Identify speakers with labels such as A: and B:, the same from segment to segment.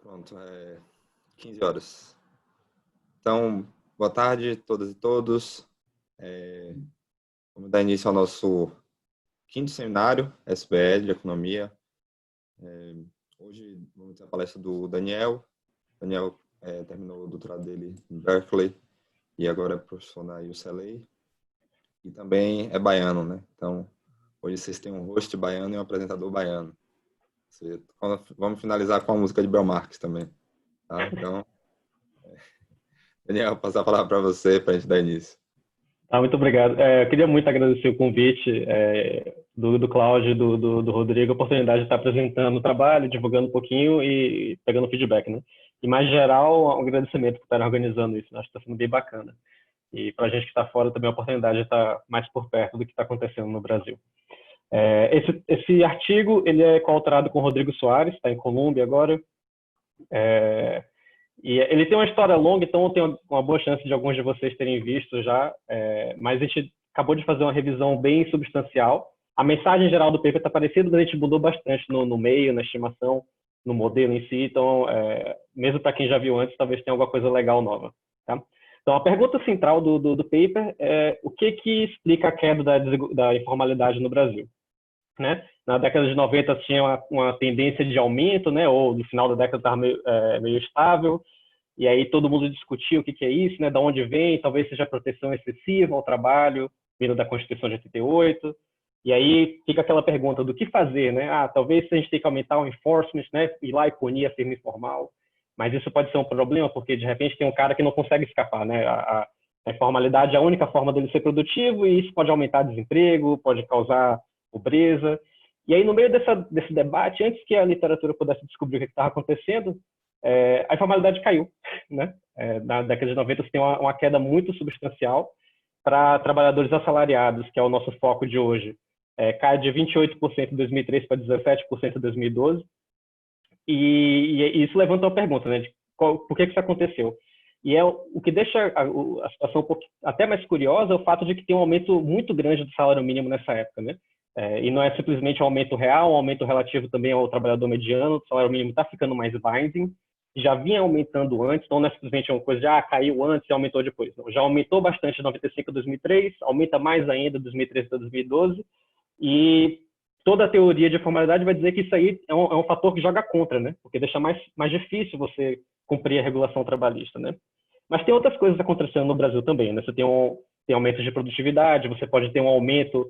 A: Pronto, 15 horas. Então, boa tarde a todas e todos. Vamos dar início ao nosso quinto seminário, SBL, de Economia. Hoje vamos ter a palestra do Daniel. Daniel terminou o doutorado dele em Berkeley e agora é professor na UCLA. E também é baiano, né? Então, hoje vocês têm um host baiano e um apresentador baiano. Vamos finalizar com a música de Bel Marques também. Tá? Então, Daniel, passar a palavra para você para a gente dar início.
B: Muito obrigado. Eu queria muito agradecer o convite do Cláudio e do Rodrigo, a oportunidade de estar apresentando o trabalho, divulgando um pouquinho e pegando feedback, né? E, mais geral, um agradecimento por estarem organizando isso. Acho que está sendo bem bacana. E para a gente que está fora também a oportunidade de estar mais por perto do que está acontecendo no Brasil. Esse artigo ele é coautorado com o Rodrigo Soares, está em Colômbia agora. E ele tem uma história longa, então tem uma boa chance de alguns de vocês terem visto já, mas a gente acabou de fazer uma revisão bem substancial. A mensagem geral do paper está parecida, mas a gente mudou bastante no meio, na estimação, no modelo em si, então, mesmo para quem já viu antes, talvez tenha alguma coisa legal nova. Tá? Então, a pergunta central do paper é o que explica a queda da informalidade no Brasil? Né? Na década de 90 tinha uma tendência de aumento, né? Ou no final da década estava meio estável, e aí todo mundo discutia o que é isso, né? Da onde vem, talvez seja proteção excessiva ao trabalho, vindo da Constituição de 88, e aí fica aquela pergunta do que fazer, né? Talvez a gente tenha que aumentar o enforcement, né? Ir lá e punir a firma informal, mas isso pode ser um problema, porque de repente tem um cara que não consegue escapar, né? A informalidade é a única forma dele ser produtivo, e isso pode aumentar desemprego, pode causar pobreza. E aí, no meio desse debate, antes que a literatura pudesse descobrir o que estava acontecendo, a informalidade caiu. Né? Na década de 90, você tem uma queda muito substancial para trabalhadores assalariados, que é o nosso foco de hoje. Cai de 28% em 2003 para 17% em 2012. E isso levanta uma pergunta, né, de por que isso aconteceu. E o que deixa a situação um pouco, até mais curiosa é o fato de que tem um aumento muito grande do salário mínimo nessa época, né? E não é simplesmente um aumento real, um aumento relativo também ao trabalhador mediano. O salário mínimo está ficando mais binding, já vinha aumentando antes, então não é simplesmente uma coisa de caiu antes e aumentou depois. Não, já aumentou bastante de 95 a 2003, aumenta mais ainda de 2013 a 2012, e toda a teoria de formalidade vai dizer que isso aí é um fator que joga contra, né? Porque deixa mais difícil você cumprir a regulação trabalhista, né? Mas tem outras coisas acontecendo no Brasil também, né? Você tem aumento de produtividade, você pode ter um aumento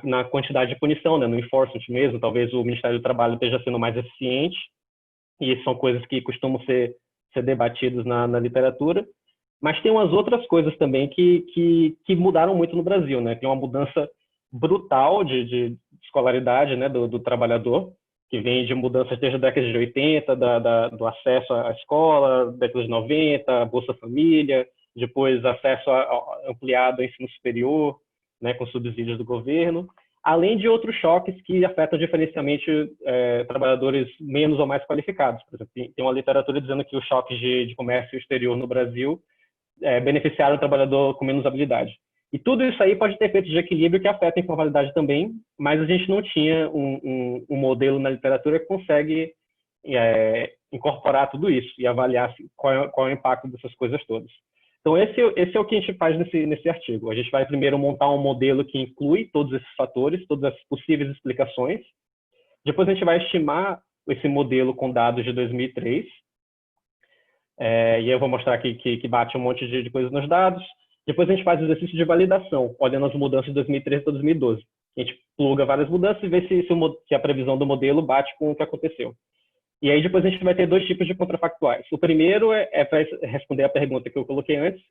B: na quantidade de punição, né? No enforcement mesmo, talvez o Ministério do Trabalho esteja sendo mais eficiente, e são coisas que costumam ser debatidas na literatura. Mas tem umas outras coisas também que mudaram muito no Brasil, né? Tem uma mudança brutal de escolaridade, né, do trabalhador, que vem de mudanças desde a década de 80, do acesso à escola, década de 90, Bolsa Família, depois acesso ampliado ao ensino superior, né, com subsídios do governo, além de outros choques que afetam diferencialmente trabalhadores menos ou mais qualificados. Por exemplo, tem uma literatura dizendo que os choques de comércio exterior no Brasil beneficiaram o trabalhador com menos habilidade. E tudo isso aí pode ter efeitos de equilíbrio que afetam a informalidade também, mas a gente não tinha um modelo na literatura que consegue incorporar tudo isso e avaliar qual é o impacto dessas coisas todas. Então, esse é o que a gente faz nesse artigo. A gente vai primeiro montar um modelo que inclui todos esses fatores, todas as possíveis explicações. Depois, a gente vai estimar esse modelo com dados de 2003. E eu vou mostrar aqui que bate um monte de coisas nos dados. Depois, a gente faz o exercício de validação, olhando as mudanças de 2013 para 2012. A gente pluga várias mudanças e vê se a previsão do modelo bate com o que aconteceu. E aí depois a gente vai ter dois tipos de contrafactuais. O primeiro é para responder a pergunta que eu coloquei antes,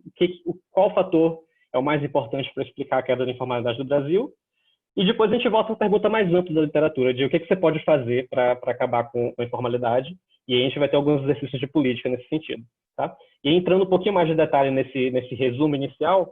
B: qual fator é o mais importante para explicar a queda da informalidade do Brasil. E depois a gente volta a uma pergunta mais ampla da literatura, de o que você pode fazer para acabar com a informalidade. E aí a gente vai ter alguns exercícios de política nesse sentido. Tá? E entrando um pouquinho mais de detalhe nesse resumo inicial,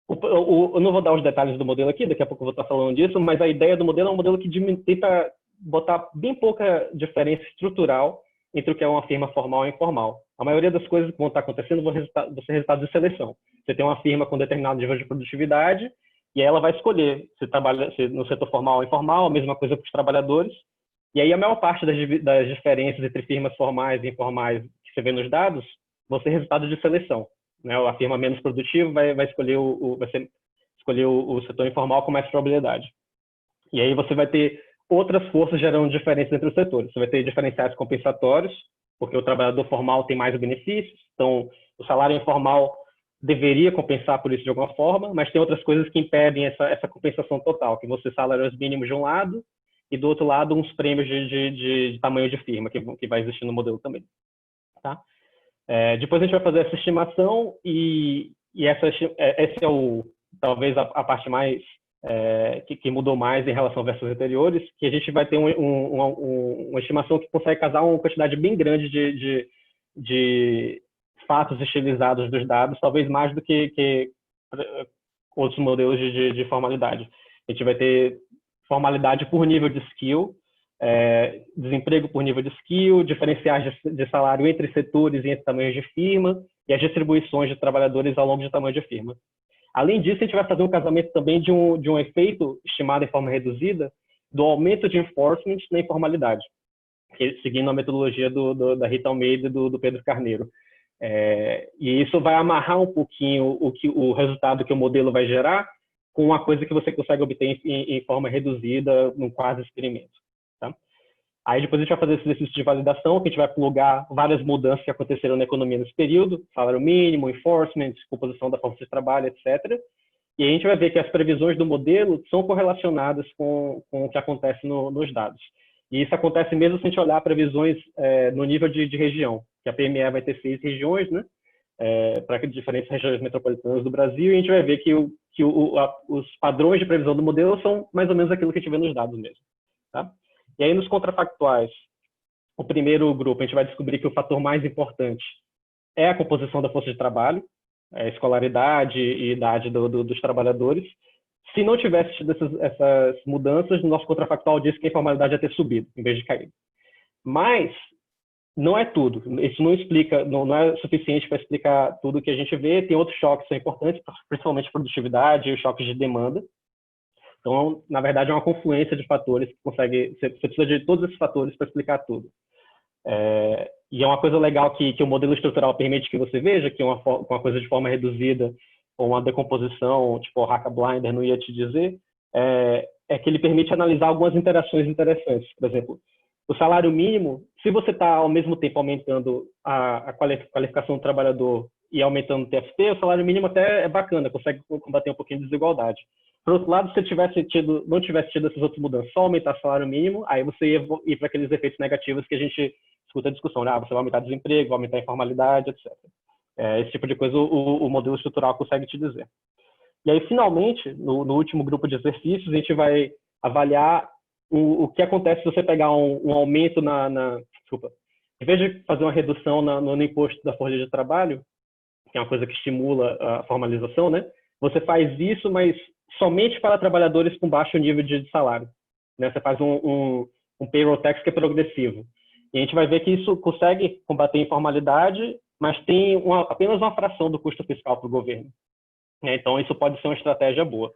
B: eu não vou dar os detalhes do modelo aqui, daqui a pouco eu vou estar falando disso, mas a ideia do modelo é um modelo que tenta botar bem pouca diferença estrutural entre o que é uma firma formal e informal. A maioria das coisas que vão estar acontecendo vão ser resultados de seleção. Você tem uma firma com determinado nível de produtividade e ela vai escolher se trabalha no setor formal ou informal, a mesma coisa para os trabalhadores, E aí a maior parte das diferenças entre firmas formais e informais que você vê nos dados vão ser resultados de seleção, né? A firma menos produtiva vai escolher o setor informal com mais probabilidade. E aí você vai ter outras forças gerando diferenças entre os setores. Você vai ter diferenciais compensatórios, porque o trabalhador formal tem mais benefícios, então o salário informal deveria compensar por isso de alguma forma, mas tem outras coisas que impedem essa compensação total, que vão ser salários mínimos de um lado e do outro lado uns prêmios de tamanho de firma, que vai existir no modelo também. Tá? Depois a gente vai fazer essa estimação e esse é talvez a parte mais que mudou mais em relação às versões anteriores, que a gente vai ter uma estimação que consegue casar uma quantidade bem grande de fatos estilizados dos dados, talvez mais do que outros modelos de formalidade. A gente vai ter formalidade por nível de skill, desemprego por nível de skill, diferenciais de salário entre setores e entre tamanhos de firma, e as distribuições de trabalhadores ao longo de tamanho de firma. Além disso, a gente vai fazer um casamento também de um efeito estimado em forma reduzida do aumento de enforcement na informalidade, seguindo a metodologia da Rita Almeida e do Pedro Carneiro. E isso vai amarrar um pouquinho o resultado que o modelo vai gerar com uma coisa que você consegue obter em forma reduzida num quase experimento. Tá? Aí depois a gente vai fazer esse exercício de validação, que a gente vai plugar várias mudanças que aconteceram na economia nesse período, salário mínimo, enforcement, composição da força de trabalho, etc. E a gente vai ver que as previsões do modelo são correlacionadas com o que acontece nos dados. E isso acontece mesmo se a gente olhar previsões no nível de região, que a PME vai ter 6 regiões, né? Para diferentes regiões metropolitanas do Brasil, e a gente vai ver que os padrões de previsão do modelo são mais ou menos aquilo que a gente vê nos dados mesmo. Tá? E aí, nos contrafactuais, o primeiro grupo, a gente vai descobrir que o fator mais importante é a composição da força de trabalho, a escolaridade e idade dos trabalhadores. Se não tivesse tido essas mudanças, o nosso contrafactual diz que a informalidade ia ter subido, em vez de cair. Mas não é tudo. Isso não explica, não é suficiente para explicar tudo que a gente vê. Tem outros choques que são importantes, principalmente produtividade e os choques de demanda. Então, na verdade, é uma confluência de fatores que você precisa de todos esses fatores para explicar tudo. E é uma coisa legal que o modelo estrutural permite que você veja, que uma coisa de forma reduzida, ou uma decomposição, tipo o Haka Blinder não ia te dizer, é que ele permite analisar algumas interações interessantes. Por exemplo, o salário mínimo, se você está ao mesmo tempo aumentando a qualificação do trabalhador e aumentando o TFT, o salário mínimo até é bacana, consegue combater um pouquinho de desigualdade. Por outro lado, se não tivesse tido essas outras mudanças, só aumentar o salário mínimo, aí você ia ir para aqueles efeitos negativos que a gente escuta a discussão, né? Você vai aumentar o desemprego, vai aumentar a informalidade, etc. Esse tipo de coisa o modelo estrutural consegue te dizer. E aí, finalmente, no último grupo de exercícios, a gente vai avaliar o que acontece se você pegar um aumento desculpa, em vez de fazer uma redução no imposto da folha de trabalho, que é uma coisa que estimula a formalização, né? Você faz isso, mas somente para trabalhadores com baixo nível de salário, né? Você faz um payroll tax que é progressivo. E a gente vai ver que isso consegue combater a informalidade, mas tem apenas uma fração do custo fiscal para o governo. Então, isso pode ser uma estratégia boa.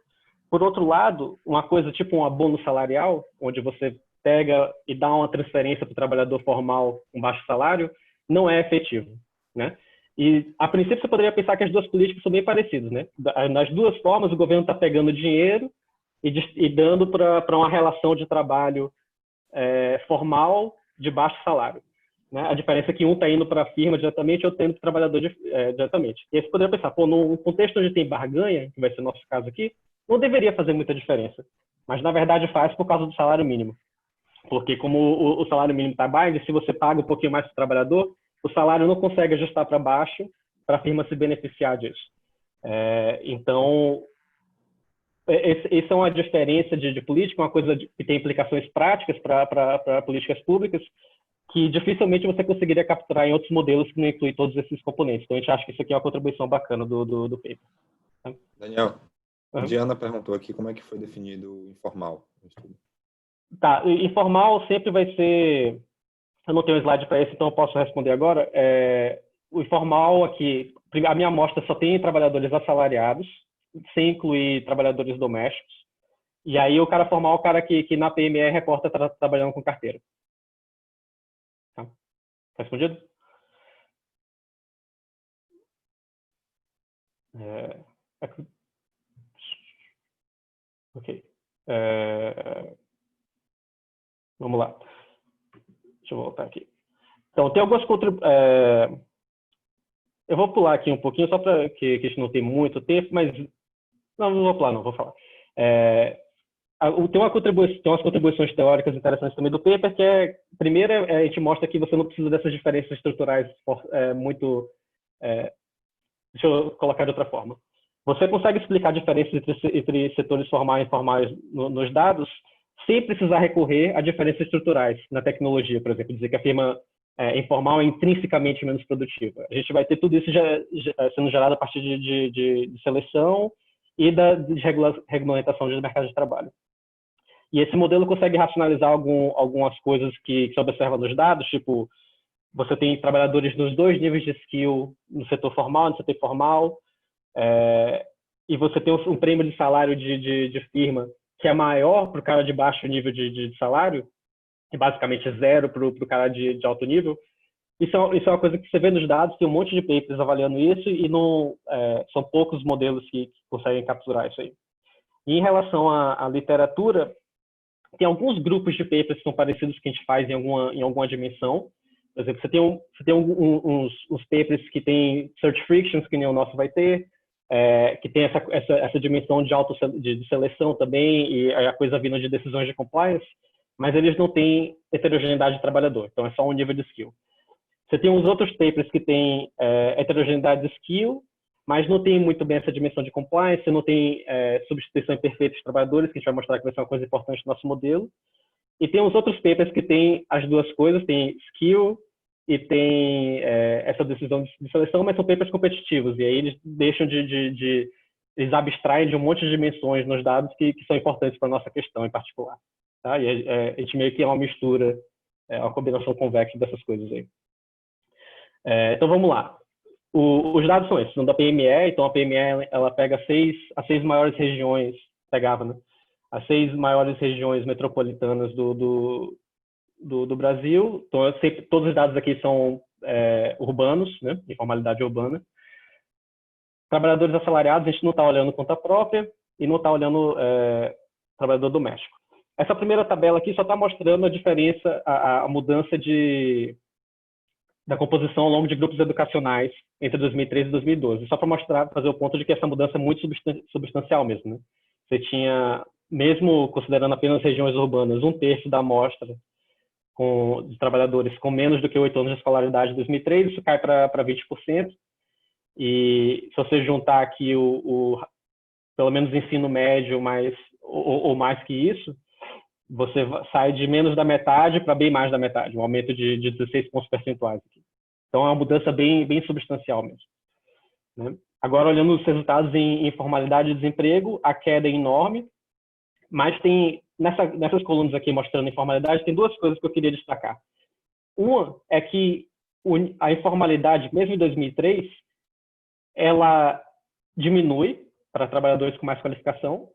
B: Por outro lado, uma coisa tipo um abono salarial, onde você pega e dá uma transferência para o trabalhador formal com baixo salário, não é efetivo, né? E, a princípio, você poderia pensar que as duas políticas são bem parecidas, né? Nas duas formas, o governo está pegando dinheiro e dando para uma relação de trabalho formal de baixo salário, né? A diferença é que um está indo para a firma diretamente e outro está indo para o trabalhador diretamente. E aí você poderia pensar, num contexto onde tem barganha, que vai ser o nosso caso aqui, não deveria fazer muita diferença. Mas, na verdade, faz por causa do salário mínimo. Porque como o salário mínimo está baixo, se você paga um pouquinho mais para o trabalhador, o salário não consegue ajustar para baixo para a firma se beneficiar disso. Então, essa é uma diferença de política, uma coisa que tem implicações práticas para políticas públicas, que dificilmente você conseguiria capturar em outros modelos que não incluem todos esses componentes. Então, a gente acha que isso aqui é uma contribuição bacana do paper. Tá?
A: Daniel, Diana perguntou aqui como é que foi definido o informal no estudo.
B: Tá, informal sempre vai ser... Eu não tenho slide para isso, então eu posso responder agora. O informal aqui, a minha amostra só tem trabalhadores assalariados, sem incluir trabalhadores domésticos. E aí o cara formal é o cara que na PME reporta trabalhando com carteira. Tá? Respondido? Ok. Vamos lá. Deixa eu voltar aqui. Então, tem algumas eu vou pular aqui um pouquinho, só para que a gente não tenha muito tempo, mas... Não vou pular, não, vou falar. Tem umas contribuições teóricas interessantes também do paper, que primeiro, a gente mostra que você não precisa dessas diferenças estruturais muito... deixa eu colocar de outra forma. Você consegue explicar a diferença entre setores formais e informais nos dados sem precisar recorrer a diferenças estruturais na tecnologia, por exemplo, dizer que a firma informal é intrinsecamente menos produtiva. A gente vai ter tudo isso sendo gerado a partir de seleção e de regulamentação do mercado de trabalho. E esse modelo consegue racionalizar algumas coisas que se observa nos dados, tipo, você tem trabalhadores nos dois níveis de skill, no setor formal e no setor informal, e você tem um prêmio de salário de firma que é maior para o cara de baixo nível de salário, que basicamente é zero para o cara de alto nível. Isso é uma coisa que você vê nos dados, tem um monte de papers avaliando isso e são poucos modelos que conseguem capturar isso aí. E em relação à literatura, tem alguns grupos de papers que são parecidos que a gente faz em alguma dimensão. Por exemplo, você tem uns papers que tem search frictions, que nem o nosso vai ter, que tem essa dimensão de seleção também, e a coisa vindo de decisões de compliance, mas eles não têm heterogeneidade de trabalhador, então é só um nível de skill. Você tem uns outros papers que têm heterogeneidade de skill, mas não tem muito bem essa dimensão de compliance, não tem substituição imperfeita de trabalhadores, que a gente vai mostrar que vai ser uma coisa importante no nosso modelo. E tem uns outros papers que tem as duas coisas, tem skill e tem essa decisão de seleção, mas são papers competitivos, e aí eles deixam eles abstraem de um monte de dimensões nos dados que são importantes para a nossa questão em particular. Tá? E a gente meio que é uma mistura, uma combinação convexa dessas coisas aí. Então vamos lá. Os dados são esses, são da PME, então a PME ela pega as seis maiores regiões, né? As 6 maiores regiões metropolitanas do Brasil. Então, todos os dados aqui são urbanos, né? Informalidade urbana. Trabalhadores assalariados, a gente não está olhando conta própria e não está olhando trabalhador doméstico. Essa primeira tabela aqui só está mostrando a diferença, a mudança da composição ao longo de grupos educacionais entre 2013 e 2012. Só para fazer o ponto de que essa mudança é muito substancial mesmo, né? Você tinha, mesmo considerando apenas regiões urbanas, 1/3 da amostra de trabalhadores com menos do que 8 anos de escolaridade em 2003, isso cai para 20%. E se você juntar aqui pelo menos ensino médio ou mais que isso, você sai de menos da metade para bem mais da metade, um aumento de 16 pontos percentuais aqui. Então, é uma mudança bem substancial mesmo, né? Agora, olhando os resultados em informalidade e desemprego, a queda é enorme, mas tem, nessas colunas aqui mostrando informalidade, tem duas coisas que eu queria destacar. Uma é que a informalidade, mesmo em 2003, ela diminui para trabalhadores com mais qualificação,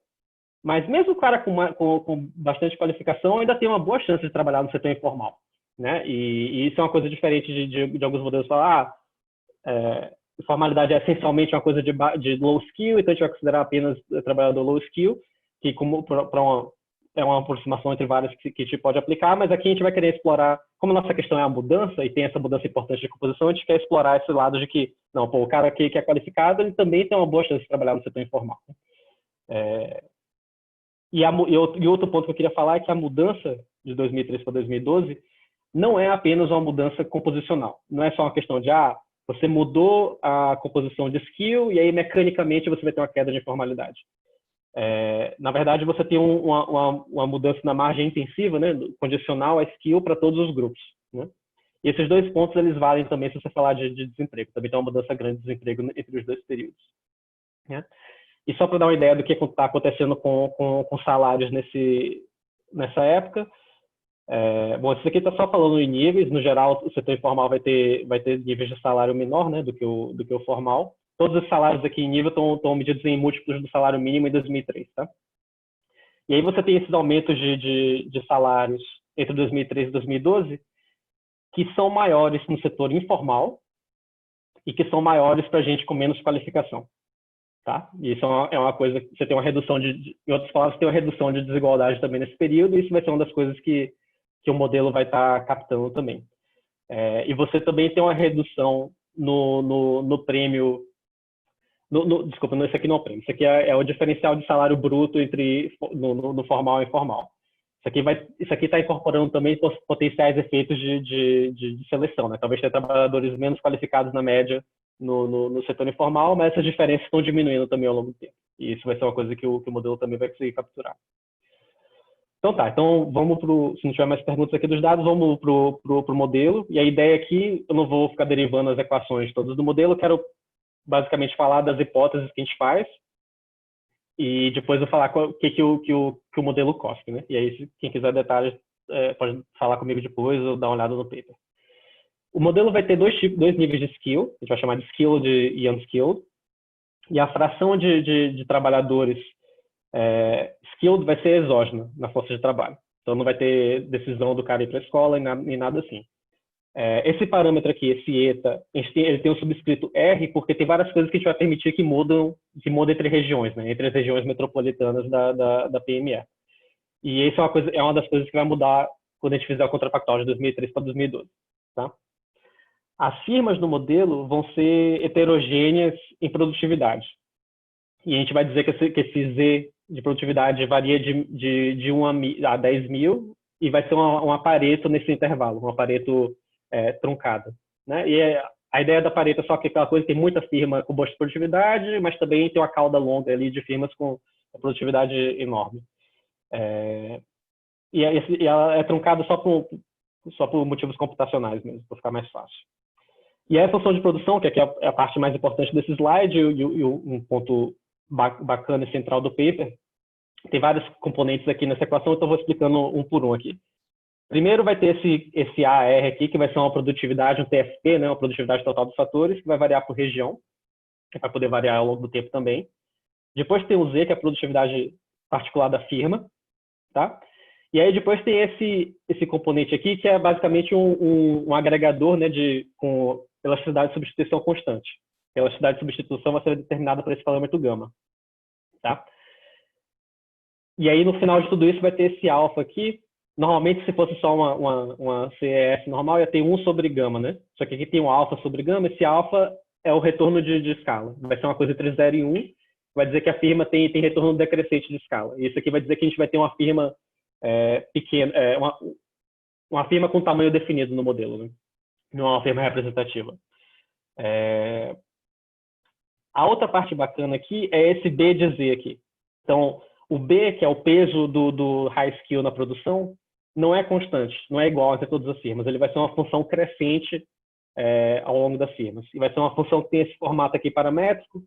B: mas mesmo o cara com bastante qualificação ainda tem uma boa chance de trabalhar no setor informal, né? E isso é uma coisa diferente de alguns modelos falar, informalidade é essencialmente uma coisa de low skill, então a gente vai considerar apenas trabalhador low skill, que é uma aproximação entre várias que a gente pode aplicar, mas aqui a gente vai querer explorar, como a nossa questão é a mudança, e tem essa mudança importante de composição, a gente quer explorar esse lado de que, não, pô, o cara que é qualificado, ele também tem uma boa chance de trabalhar no setor informal. E outro ponto que eu queria falar é que a mudança de 2003 para 2012 não é apenas uma mudança composicional. Não é só uma questão de, você mudou a composição de skill e aí mecanicamente você vai ter uma queda de informalidade. Na verdade, você tem uma mudança na margem intensiva, né, condicional a skill para todos os grupos, né? E esses dois pontos, eles valem também se você falar de desemprego. Também tem uma mudança grande de desemprego entre os dois períodos, né? E só para dar uma ideia do que está acontecendo com salários nessa época, bom, isso aqui está só falando em níveis. No geral, o setor informal vai ter níveis de salário menor, né, do que o formal. Todos os salários aqui em nível estão medidos em múltiplos do salário mínimo em 2003, tá? E aí você tem esses aumentos de salários entre 2013 e 2012 que são maiores no setor informal e que são maiores para gente com menos qualificação. Tá? E isso é uma coisa que você tem uma redução em outras palavras, você tem uma redução de desigualdade também nesse período, e isso vai ser uma das coisas que o modelo vai estar captando também. E você também tem uma redução no prêmio, desculpa, isso aqui não é o prêmio, isso aqui é o diferencial de salário bruto entre no formal e informal. Isso aqui está incorporando também potenciais efeitos de seleção, né? Talvez tenha trabalhadores menos qualificados na média no setor informal, mas essas diferenças estão diminuindo também ao longo do tempo. E isso vai ser uma coisa que o modelo também vai conseguir capturar. Então tá, então vamos se não tiver mais perguntas aqui dos dados, vamos pro modelo. E a ideia aqui, eu não vou ficar derivando as equações todas do modelo, eu quero basicamente falar das hipóteses que a gente faz e depois eu falar o que o modelo cospe, né? E aí, quem quiser detalhes, pode falar comigo depois ou dar uma olhada no paper. O modelo vai ter dois níveis de skill, a gente vai chamar de skilled e unskilled, e a fração de trabalhadores skilled vai ser exógena na força de trabalho. Então, não vai ter decisão do cara ir para a escola nem nada assim. Esse parâmetro aqui, esse eta, ele tem um subscrito R, porque tem várias coisas que a gente vai permitir que mudam entre regiões, né? Entre as regiões metropolitanas da PME. E isso é uma das coisas que vai mudar quando a gente fizer o contrafactual de 2003 para 2012. Tá? As firmas do modelo vão ser heterogêneas em produtividade. E a gente vai dizer que esse Z de produtividade varia de 1 a 10 mil e vai ser um Pareto nesse intervalo, um Pareto truncado. Né? E a ideia da Pareto é só que aquela coisa que tem muita firma com boa produtividade, mas também tem uma cauda longa ali de firmas com produtividade enorme. E ela é truncada só por motivos computacionais mesmo, para ficar mais fácil. E a função de produção, que aqui é a parte mais importante desse slide, e um ponto bacana e central do paper, tem vários componentes aqui nessa equação, então eu vou explicando um por um aqui. Primeiro vai ter esse AR aqui, que vai ser uma produtividade, um TFP, né, uma produtividade total dos fatores, que vai variar por região, que vai poder variar ao longo do tempo também. Depois tem o Z, que é a produtividade particular da firma, tá? E aí depois tem esse componente aqui, que é basicamente um agregador, né, com elasticidade de substituição constante. A elasticidade de substituição vai ser determinada por esse parâmetro gama, tá? E aí no final de tudo isso vai ter esse alfa aqui. Normalmente, se fosse só uma CES normal, ia ter 1 sobre gama, né? Só que aqui tem um alfa sobre gama. Esse alfa é o retorno de escala. Vai ser uma coisa entre 0 e 1. Vai dizer que a firma tem retorno decrescente de escala. E isso aqui vai dizer que a gente vai ter uma firma pequena, uma firma com tamanho definido no modelo, né? Não é uma firma representativa. A outra parte bacana aqui é esse B de Z aqui. Então, o B, que é o peso do high skill na produção, não é constante, não é igual entre todas as firmas. Ele vai ser uma função crescente ao longo das firmas. E vai ser uma função que tem esse formato aqui paramétrico.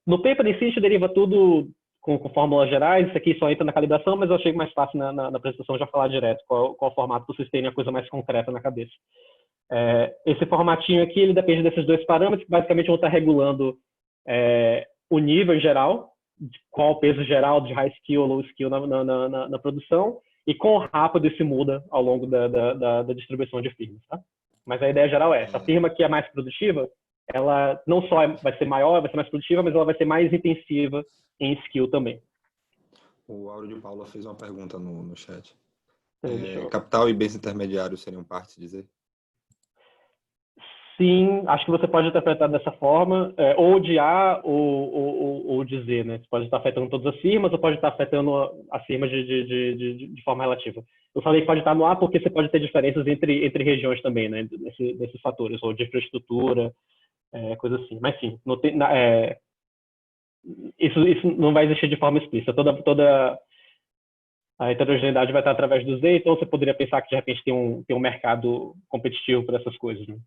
B: No paper em si, a gente deriva tudo com fórmulas gerais. Isso aqui só entra na calibração, mas eu achei mais fácil na apresentação já falar direto qual o formato para vocês terem a coisa mais concreta na cabeça. Esse formatinho aqui, ele depende desses dois parâmetros, que basicamente vão estar regulando o nível em geral, qual o peso geral de high skill ou low skill na produção, e quão rápido isso muda ao longo da distribuição de firmas. Tá? Mas a ideia geral é essa firma que é mais produtiva, ela não só vai ser maior, vai ser mais produtiva, mas ela vai ser mais intensiva em skill também.
A: O Áureo de Paula fez uma pergunta no chat.
B: Então,
A: Capital e bens intermediários seriam parte, dizer?
B: Sim, acho que você pode interpretar dessa forma, ou de A ou de Z, né? Você pode estar afetando todas as firmas ou pode estar afetando as firmas de forma relativa. Eu falei que pode estar no A porque você pode ter diferenças entre regiões também, né? Nesses fatores, ou de infraestrutura, coisa assim. Mas sim, não tem, isso não vai existir de forma explícita. Toda a heterogeneidade vai estar através do Z, então você poderia pensar que de repente tem um mercado competitivo para essas coisas, né?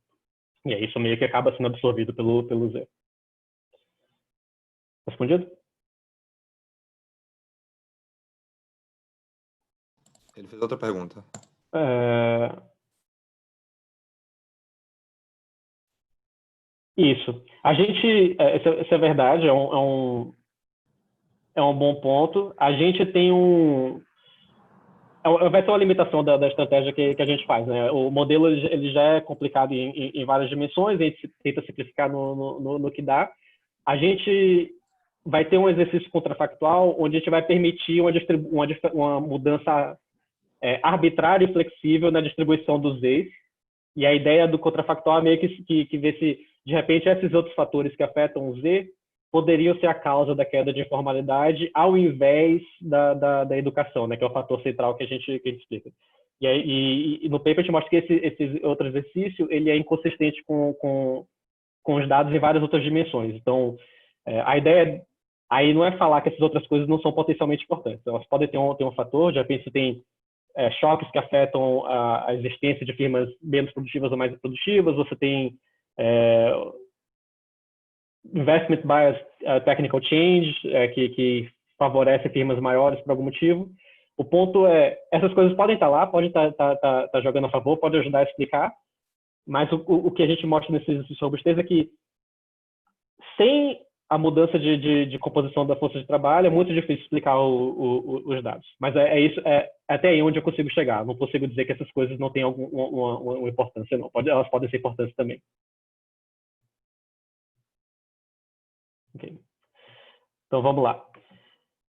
B: E aí isso meio que acaba sendo absorvido pelo Z. Respondido?
A: Ele fez outra pergunta.
B: Isso. A gente, isso é verdade, É um bom ponto. A gente tem vai ter uma limitação da estratégia que a gente faz, né? O modelo ele já é complicado em várias dimensões, a gente tenta simplificar no que dá. A gente vai ter um exercício contrafactual onde a gente vai permitir uma mudança arbitrária e flexível na distribuição dos Zs. E a ideia do contrafactual é meio que ver se, de repente, esses outros fatores que afetam o Z poderiam ser a causa da queda de informalidade ao invés da educação, né, que é o fator central que a gente explica. E no paper a gente mostra que esse outro exercício ele é inconsistente com os dados em várias outras dimensões. Então, a ideia aí não é falar que essas outras coisas não são potencialmente importantes. Elas podem ter um fator, de repente você tem choques que afetam a existência de firmas menos produtivas ou mais produtivas, você tem investment bias, technical change, que favorece firmas maiores por algum motivo. O ponto é, essas coisas podem estar lá, podem estar jogando a favor, podem ajudar a explicar, mas o que a gente mostra nesses robustez é que sem a mudança de composição da força de trabalho é muito difícil explicar os dados. Mas é até aí onde eu consigo chegar. Não consigo dizer que essas coisas não têm uma importância, não. Elas podem ser importantes também. Okay. Então, vamos lá.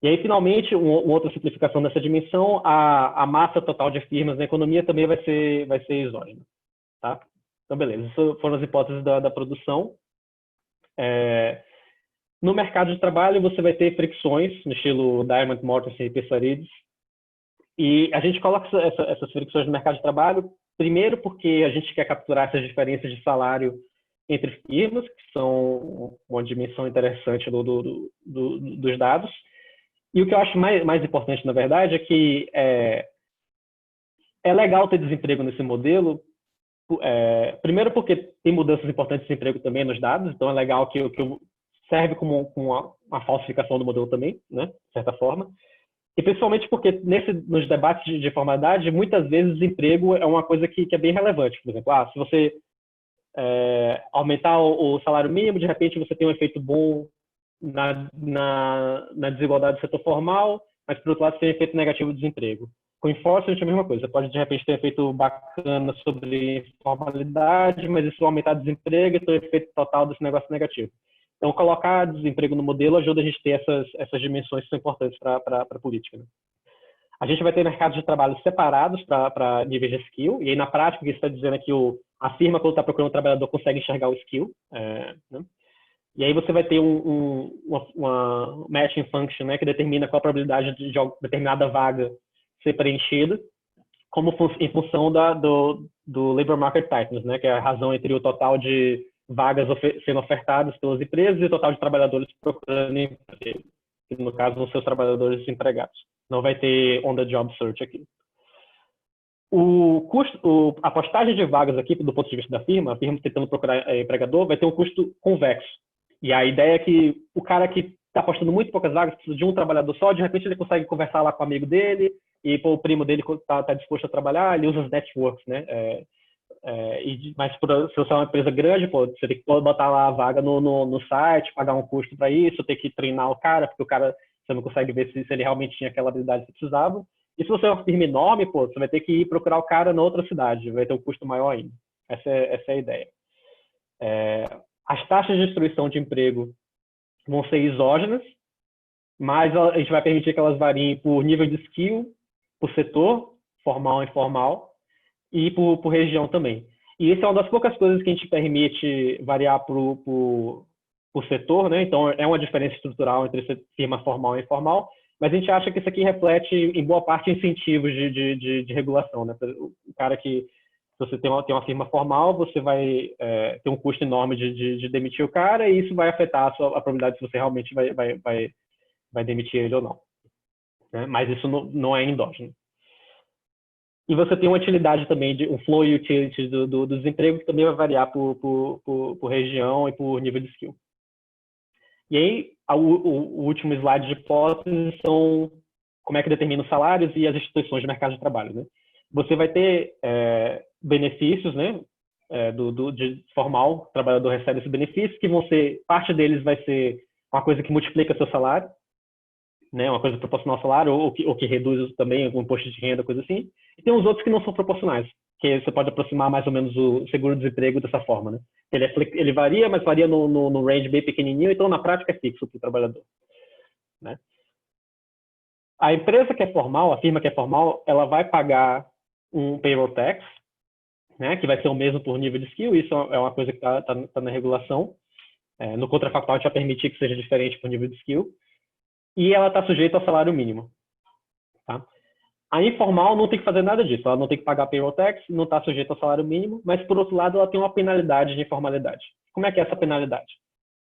B: E aí, finalmente, uma outra simplificação dessa dimensão, a massa total de firmas na economia também vai ser exógena. Tá? Então, beleza. Essas foram as hipóteses da produção. No mercado de trabalho, você vai ter fricções, no estilo Diamond, Mortensen e Persarides. E a gente coloca essas fricções no mercado de trabalho, primeiro porque a gente quer capturar essas diferenças de salário entre firmas, que são uma dimensão interessante dos dados. E o que eu acho mais importante, na verdade, é que é legal ter desemprego nesse modelo, primeiro porque tem mudanças importantes de desemprego também nos dados, então é legal que serve como uma falsificação do modelo também, né, de certa forma. E principalmente porque nos debates de formalidade, muitas vezes o desemprego é uma coisa que é bem relevante. Por exemplo, se você aumentar o salário mínimo, de repente você tem um efeito bom na desigualdade do setor formal, mas, por outro lado, você tem um efeito negativo do desemprego. Com enforcement é a mesma coisa. Você pode, de repente, ter um efeito bacana sobre informalidade, mas isso aumentar o desemprego e ter o efeito total desse negócio negativo. Então, colocar desemprego no modelo ajuda a gente a ter essas dimensões que são importantes para a política. Né? A gente vai ter mercados de trabalho separados para níveis de skill, e aí, na prática, o que isso está dizendo é que a firma, quando está procurando um trabalhador, consegue enxergar o skill. Né? E aí você vai ter uma matching function, né, que determina qual a probabilidade de determinada vaga ser preenchida, em função do labor market tightness, né, que é a razão entre o total de vagas sendo ofertadas pelas empresas e o total de trabalhadores procurando emprego, que no caso vão ser os trabalhadores desempregados. Não vai ter on-the-job search aqui. A postagem de vagas aqui, do ponto de vista da firma, a firma tentando procurar empregador, vai ter um custo convexo. E a ideia é que o cara que está postando muito poucas vagas, precisa de um trabalhador só, de repente ele consegue conversar lá com o amigo dele, e o primo dele está disposto a trabalhar, ele usa os networks, né? Mas se você é uma empresa grande, você tem que botar lá a vaga no site, pagar um custo para isso, ter que treinar o cara, porque o cara, você não consegue ver se ele realmente tinha aquela habilidade que precisava. E se você é uma firma enorme, você vai ter que ir procurar o cara na outra cidade, vai ter um custo maior ainda. Essa é a ideia. As taxas de destruição de emprego vão ser exógenas, mas a gente vai permitir que elas variem por nível de skill, por setor, formal e informal, e por região também. E essa é uma das poucas coisas que a gente permite variar por setor, né? Então, é uma diferença estrutural entre firma formal e informal, mas a gente acha que isso aqui reflete, em boa parte, incentivos de regulação, né? O cara que, se você tem uma firma formal, você vai ter um custo enorme de demitir o cara, e isso vai afetar a probabilidade se você realmente vai demitir ele ou não. Né? Mas isso não é endógeno. E você tem uma utilidade também, um flow utility do desemprego, que também vai variar por região e por nível de skill. E aí, o último slide de hipóteses são como é que determina os salários e as instituições de mercado de trabalho. Né? Você vai ter benefícios, né, de formal, o trabalhador recebe esses benefícios, que vão ser, parte deles vai ser uma coisa que multiplica seu salário, né? Uma coisa proporcional ao salário, ou que reduz também o imposto de renda, coisa assim. E tem os outros que não são proporcionais, que você pode aproximar mais ou menos o seguro-desemprego dessa forma, né? Ele varia, mas varia no range bem pequenininho, então na prática é fixo para o trabalhador, né? A empresa que é formal, a firma que é formal, ela vai pagar um payroll tax, né, que vai ser o mesmo por nível de skill, isso é uma coisa que tá na regulação. No contrafactual já permitir que seja diferente por nível de skill, e ela está sujeita ao salário mínimo. Tá? A informal não tem que fazer nada disso, ela não tem que pagar payroll tax, não está sujeita ao salário mínimo, mas por outro lado ela tem uma penalidade de informalidade. Como é que é essa penalidade?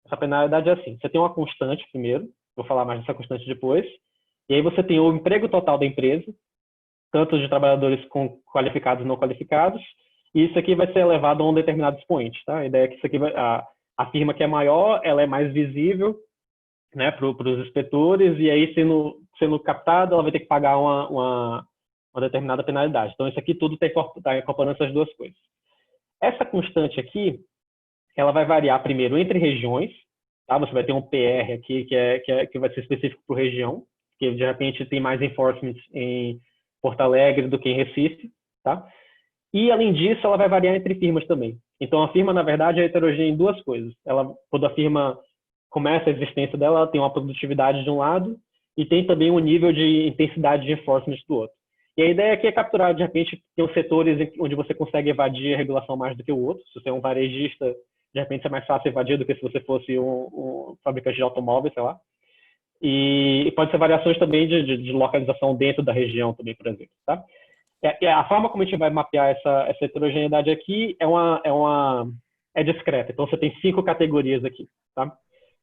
B: Essa penalidade é assim, você tem uma constante primeiro, vou falar mais dessa constante depois, e aí você tem o emprego total da empresa, tanto de trabalhadores qualificados e não qualificados, e isso aqui vai ser elevado a um determinado expoente. Tá? A ideia é que isso aqui a firma que é maior, ela é mais visível, né, para os inspetores, e aí sendo captada, ela vai ter que pagar uma determinada penalidade. Então, isso aqui tudo está incorporando essas duas coisas. Essa constante aqui, ela vai variar primeiro entre regiões, tá? Você vai ter um PR aqui que vai ser específico por região, que de repente tem mais enforcement em Porto Alegre do que em Recife, tá? E além disso, ela vai variar entre firmas também. Então a firma, na verdade, é heterogênea em duas coisas. Quando a firma começa a existência dela, ela tem uma produtividade de um lado e tem também um nível de intensidade de enforcement do outro. E a ideia aqui é capturar, de repente, tem os setores onde você consegue evadir a regulação mais do que o outro. Se você é um varejista, de repente é mais fácil evadir do que se você fosse um fabricante de automóveis, sei lá. E pode ser variações também de localização dentro da região também, por exemplo, tá? A forma como a gente vai mapear essa heterogeneidade aqui é discreta. Então você tem 5 categorias aqui, tá?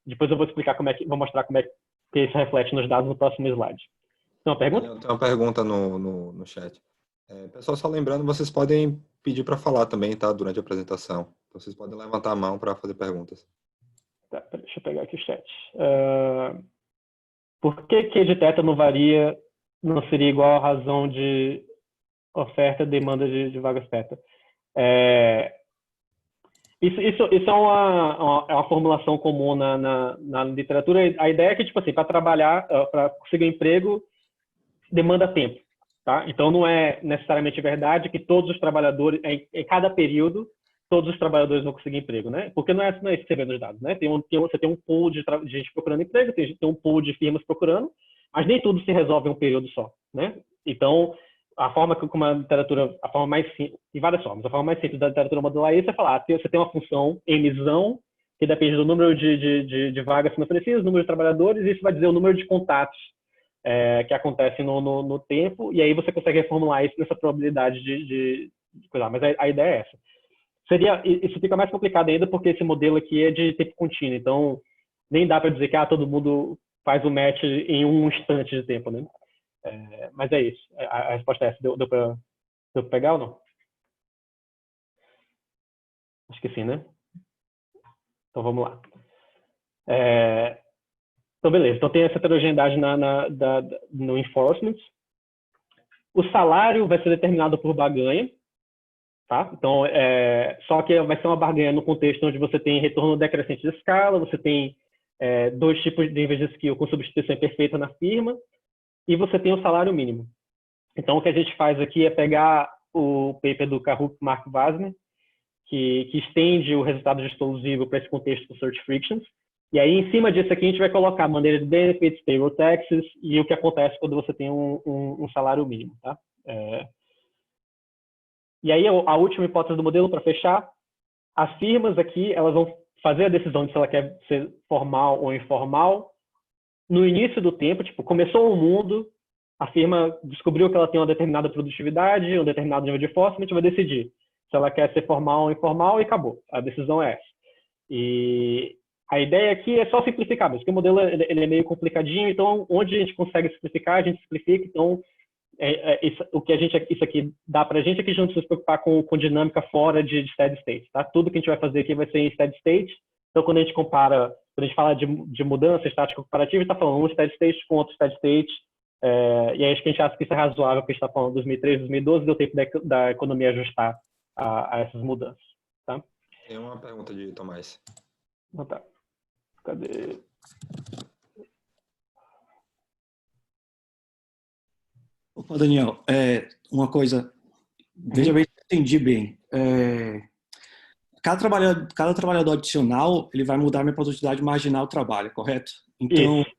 B: Depois eu vou explicar vou mostrar como é que isso reflete nos dados no próximo slide. Tem uma pergunta?
A: Tem uma pergunta no chat. Pessoal, só lembrando, vocês podem pedir para falar também, tá? Durante a apresentação. Então, vocês podem levantar a mão para fazer perguntas.
B: Tá, deixa eu pegar aqui o chat. Por que de teta não varia, não seria igual à razão de oferta e demanda de vagas teta? Isso é uma formulação comum na literatura. A ideia é que, tipo assim, para trabalhar, para conseguir um emprego, demanda tempo. Tá? Então, não é necessariamente verdade que todos os trabalhadores, em cada período, todos os trabalhadores vão conseguir emprego, né? Porque não é isso que você vê nos dados, né? Você tem um pool de gente procurando emprego, tem um pool de firmas procurando, mas nem tudo se resolve em um período só, né? Então, a forma como a literatura, a forma mais simples, tem várias formas, a forma mais simples da literatura modular isso é falar, você tem uma função emissão, que depende do número de vagas sendo oferecidas, número de trabalhadores, e isso vai dizer o número de contatos que acontecem no tempo, e aí você consegue reformular isso nessa probabilidade de coisa. Mas a ideia é essa. Isso fica mais complicado ainda porque esse modelo aqui é de tempo contínuo, então nem dá para dizer que todo mundo faz o match em um instante de tempo, né? Mas é isso. A resposta é essa. Deu para pegar ou não? Acho que sim, né? Então vamos lá. Então, beleza. Então tem essa heterogeneidade no enforcement. O salário vai ser determinado por barganha, tá? Então, só que vai ser uma barganha no contexto onde você tem retorno decrescente de escala, você tem 2 tipos de níveis de skill com substituição imperfeita na firma, e você tem o salário mínimo. Então, o que a gente faz aqui é pegar o paper do Kahoot Mark Wasmer, que estende o resultado exclusivo para esse contexto do Search Frictions, e aí, em cima disso aqui, a gente vai colocar maneira de benefits, payroll taxes e o que acontece quando você tem um salário mínimo, tá? E aí, a última hipótese do modelo, para fechar, as firmas aqui, elas vão fazer a decisão de se ela quer ser formal ou informal no início do tempo, tipo, começou o mundo, a firma descobriu que ela tem uma determinada produtividade, um determinado nível de enforcement, vai decidir se ela quer ser formal ou informal e acabou. A decisão é essa. E a ideia aqui é só simplificar, mas porque o modelo ele é meio complicadinho, então onde a gente consegue simplificar, a gente simplifica. Então, isso aqui dá para a gente é que a gente não precisa se preocupar com dinâmica fora de steady state. Tá? Tudo que a gente vai fazer aqui vai ser em steady state. Então, quando a gente compara, quando a gente fala de mudança estática comparativa, está falando um steady state com outro steady state. E aí acho que a gente acha que isso é razoável, porque a gente está falando de 2013, 2012, deu tempo da economia ajustar a essas mudanças. Tá?
A: Tem uma pergunta de Tomás.
B: Então, tá. Cadê?
C: Opa, Daniel, uma coisa, veja bem se eu entendi bem. Cada trabalhador adicional, ele vai mudar a minha produtividade marginal do trabalho, correto? Então,
B: Isso.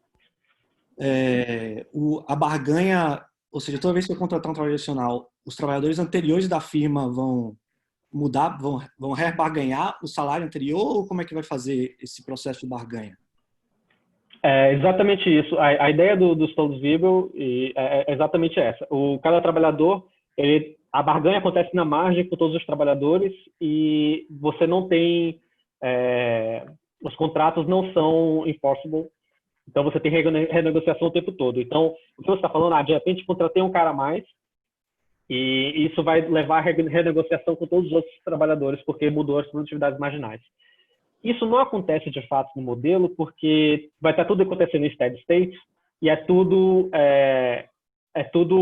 C: a barganha, ou seja, toda vez que eu contratar um trabalhador adicional, os trabalhadores anteriores da firma vão mudar, vão rebarganhar o salário anterior, ou como é que vai fazer esse processo de barganha?
B: É exatamente isso. A ideia do Stonesville é exatamente essa. Cada trabalhador, a barganha acontece na margem com todos os trabalhadores e você não tem... os contratos não são enforceable, então você tem renegociação o tempo todo. Então, o que você está falando, de repente contratei um cara a mais e isso vai levar a renegociação com todos os outros trabalhadores porque mudou as produtividades marginais. Isso não acontece de fato no modelo, porque vai estar tudo acontecendo em steady state e é tudo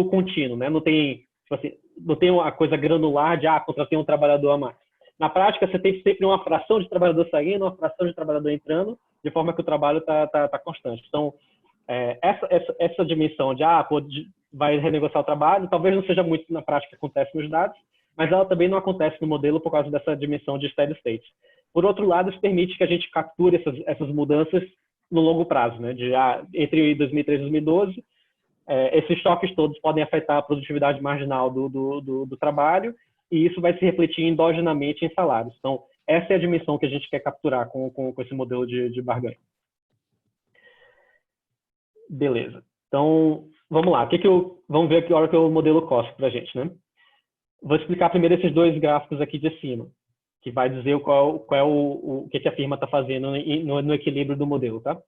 B: contínuo, né? Não tem, tipo assim, não tem uma coisa granular de contratei um trabalhador a mais. Na prática, você tem sempre uma fração de trabalhador saindo, uma fração de trabalhador entrando, de forma que o trabalho tá constante. Então, essa dimensão de vai renegociar o trabalho, talvez não seja muito na prática que acontece nos dados, mas ela também não acontece no modelo por causa dessa dimensão de steady state. Por outro lado, isso permite que a gente capture essas mudanças no longo prazo, né? Entre 2003 e 2012, esses choques todos podem afetar a produtividade marginal do trabalho e isso vai se refletir endogenamente em salários. Então, essa é a dimensão que a gente quer capturar com esse modelo de barganha. Beleza. Então, vamos lá. Vamos ver aqui a hora que o modelo cospe para a gente, né? Vou explicar primeiro esses dois gráficos aqui de cima, que vai dizer qual é o que a firma está fazendo no equilíbrio do modelo, tá?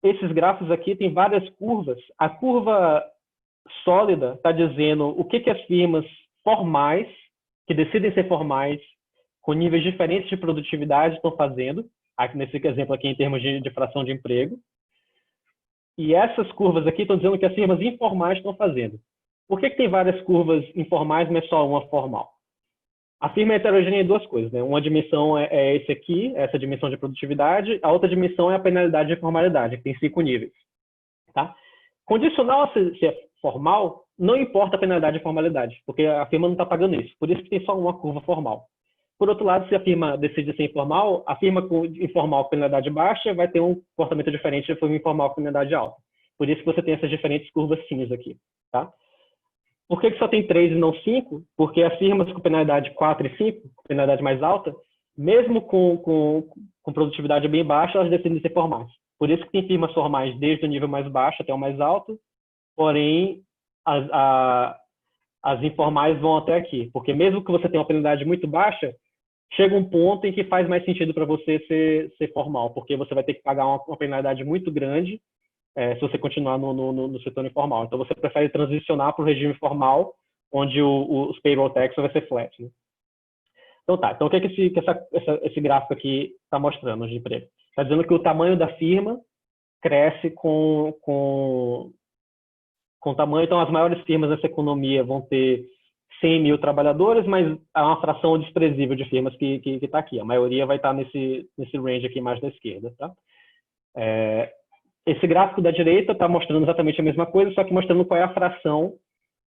B: Esses gráficos aqui têm várias curvas. A curva sólida está dizendo o que as firmas formais, que decidem ser formais, com níveis diferentes de produtividade, estão fazendo, aqui nesse exemplo aqui em termos de fração de emprego. E essas curvas aqui estão dizendo que as firmas informais estão fazendo. Por que tem várias curvas informais, mas só uma formal? A firma é heterogênea em duas coisas, né? Uma dimensão é esse aqui, essa dimensão de produtividade, a outra dimensão é a penalidade de formalidade, que tem 5 níveis. Tá? Condicional a ser formal, não importa a penalidade de formalidade, porque a firma não está pagando isso. Por isso que tem só uma curva formal. Por outro lado, se a firma decide ser informal, a firma informal com penalidade baixa vai ter um comportamento diferente da firma informal com penalidade alta. Por isso que você tem essas diferentes curvas cinza aqui. Tá? Por que só tem 3 e não 5? Porque as firmas com penalidade 4 e 5, com penalidade mais alta, mesmo com produtividade bem baixa, elas decidem ser formais. Por isso que tem firmas formais desde o nível mais baixo até o mais alto, porém as informais vão até aqui. Porque mesmo que você tenha uma penalidade muito baixa, chega um ponto em que faz mais sentido para você ser formal, porque você vai ter que pagar uma penalidade muito grande se você continuar no setor informal. Então, você prefere transicionar para o regime formal, onde os payroll tax vai ser flat. Né? Então, tá. Então, o que esse gráfico aqui está mostrando de emprego? Está dizendo que o tamanho da firma cresce com o tamanho. Então, as maiores firmas dessa economia vão ter 100 mil trabalhadores, mas há uma fração desprezível de firmas que está aqui. A maioria vai estar nesse range aqui mais da esquerda. Tá? Esse gráfico da direita está mostrando exatamente a mesma coisa, só que mostrando qual é a fração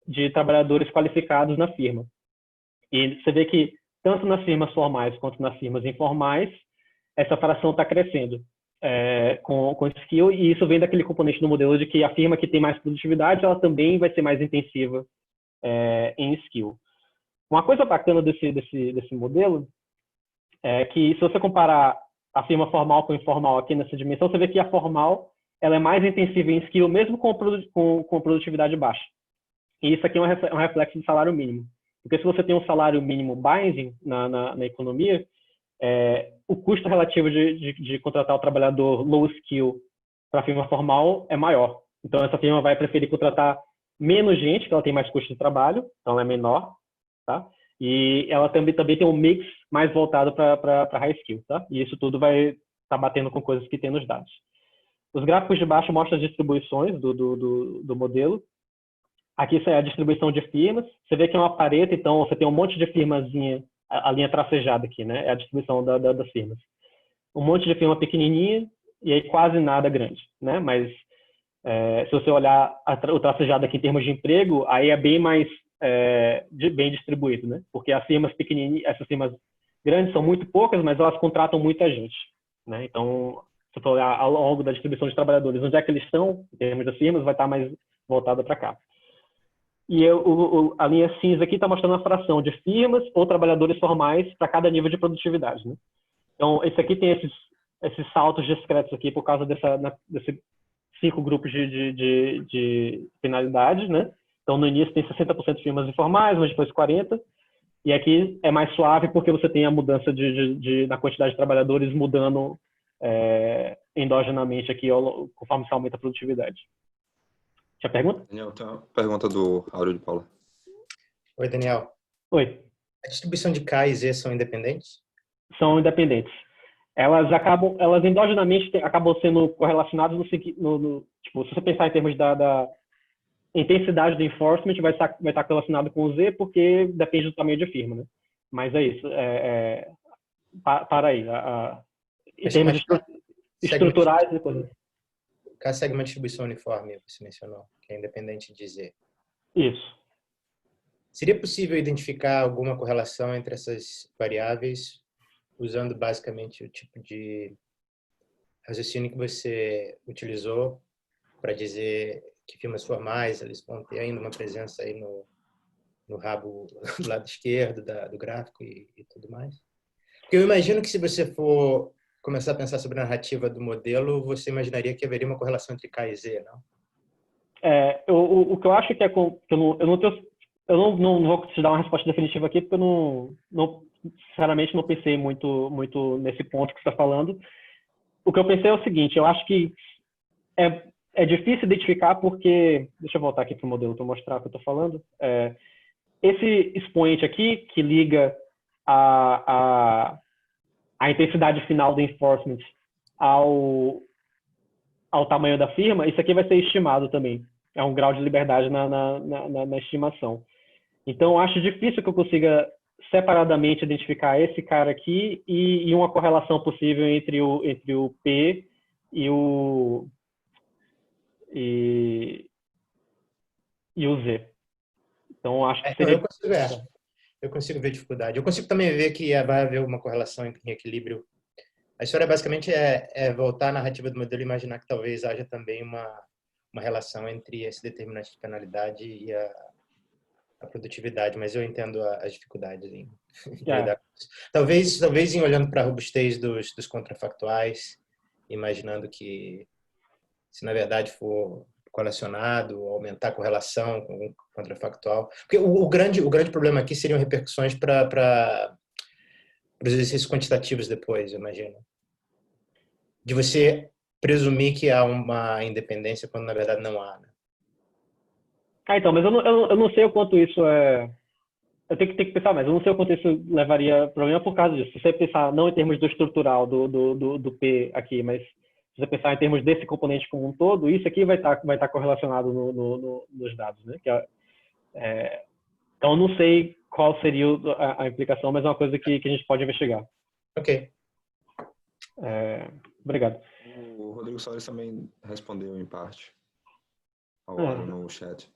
B: de trabalhadores qualificados na firma. E você vê que, tanto nas firmas formais quanto nas firmas informais, essa fração está crescendo com skill, e isso vem daquele componente do modelo de que a firma que tem mais produtividade, ela também vai ser mais intensiva em skill. Uma coisa bacana desse modelo é que, se você comparar a firma formal com informal aqui nessa dimensão, você vê que a formal ela é mais intensiva em skill, mesmo com produtividade baixa. E isso aqui é um reflexo de salário mínimo. Porque se você tem um salário mínimo binding na economia, o custo relativo de contratar o trabalhador low skill para a firma formal é maior. Então, essa firma vai preferir contratar menos gente, porque ela tem mais custo de trabalho, então ela é menor. Tá? E ela também tem um mix mais voltado para high skill. Tá? E isso tudo vai estar batendo com coisas que tem nos dados. Os gráficos de baixo mostram as distribuições do modelo. Aqui isso é a distribuição de firmas. Você vê que é uma parede, então você tem um monte de firmazinha, a linha tracejada aqui, né? É a distribuição das firmas. Um monte de firma pequenininha e aí quase nada grande, né? Mas Se você olhar o tracejado aqui em termos de emprego, aí é bem mais bem distribuído, né? Porque as firmas pequenininhas, essas firmas grandes são muito poucas, mas elas contratam muita gente, né? Então, se você olhar ao longo da distribuição de trabalhadores, onde é que eles estão, em termos das firmas, vai estar mais voltada para cá. E a linha cinza aqui está mostrando a fração de firmas ou trabalhadores formais para cada nível de produtividade, né? Então, esse aqui tem esses saltos discretos aqui por causa desses 5 grupos de finalidades, né? Então, no início tem 60% de firmas informais, mas depois 40%. E aqui é mais suave porque você tem a mudança na quantidade de trabalhadores mudando endogenamente aqui conforme se aumenta a produtividade. Tinha pergunta?
A: Daniel, tem uma pergunta do Áureo de Paula.
D: Oi, Daniel.
B: Oi.
D: A distribuição de K e Z são independentes?
B: São independentes. Elas endogenamente acabam sendo correlacionadas tipo, se você pensar em termos da intensidade do enforcement, vai estar relacionado com o Z, porque depende do tamanho de firma, né? Mas é isso. Para aí. Em termos estruturais e coisas.
D: K segue uma distribuição uniforme, você mencionou, que é independente de Z.
B: Isso.
D: Seria possível identificar alguma correlação entre essas variáveis usando basicamente o tipo de raciocínio que você utilizou para dizer que firmas formais eles vão ter ainda uma presença aí no rabo do lado esquerdo do gráfico e tudo mais? Porque eu imagino que se você for começar a pensar sobre a narrativa do modelo, você imaginaria que haveria uma correlação entre K e Z, não?
B: O que eu acho que eu não vou te dar uma resposta definitiva aqui, porque eu sinceramente não pensei muito nesse ponto que você está falando. O que eu pensei é o seguinte, eu acho que é difícil identificar porque... Deixa eu voltar aqui para o modelo para mostrar o que eu estou falando. Esse expoente aqui, que liga a intensidade final do enforcement ao tamanho da firma, isso aqui vai ser estimado também. É um grau de liberdade na estimação. Então, eu acho difícil que eu consiga separadamente identificar esse cara aqui e uma correlação possível entre o P e o Z. Então, acho que seria...
D: Eu consigo ver dificuldade. Eu consigo também ver que vai haver uma correlação em equilíbrio. A história basicamente é voltar à narrativa do modelo e imaginar que talvez haja também uma relação entre esse determinante de penalidade e a produtividade, mas eu entendo as dificuldades em lidar com isso. Talvez em olhando para a robustez dos contrafactuais, imaginando que se na verdade for correlacionado, aumentar a correlação com o contrafactual. Porque o grande problema aqui seriam repercussões para os exercícios quantitativos depois, eu imagino. De você presumir que há uma independência quando na verdade não há, né?
B: Então, mas eu não sei o quanto isso é... Eu tenho que pensar mais. Eu não sei o quanto isso levaria a problema por causa disso. Se você pensar não em termos do estrutural do P aqui, mas se você pensar em termos desse componente como um todo, isso aqui vai estar correlacionado nos dados, né? Então, eu não sei qual seria a implicação, mas é uma coisa que a gente pode investigar.
D: Ok.
B: Obrigado.
A: O Rodrigo Soares também respondeu em parte ao Áureo no chat.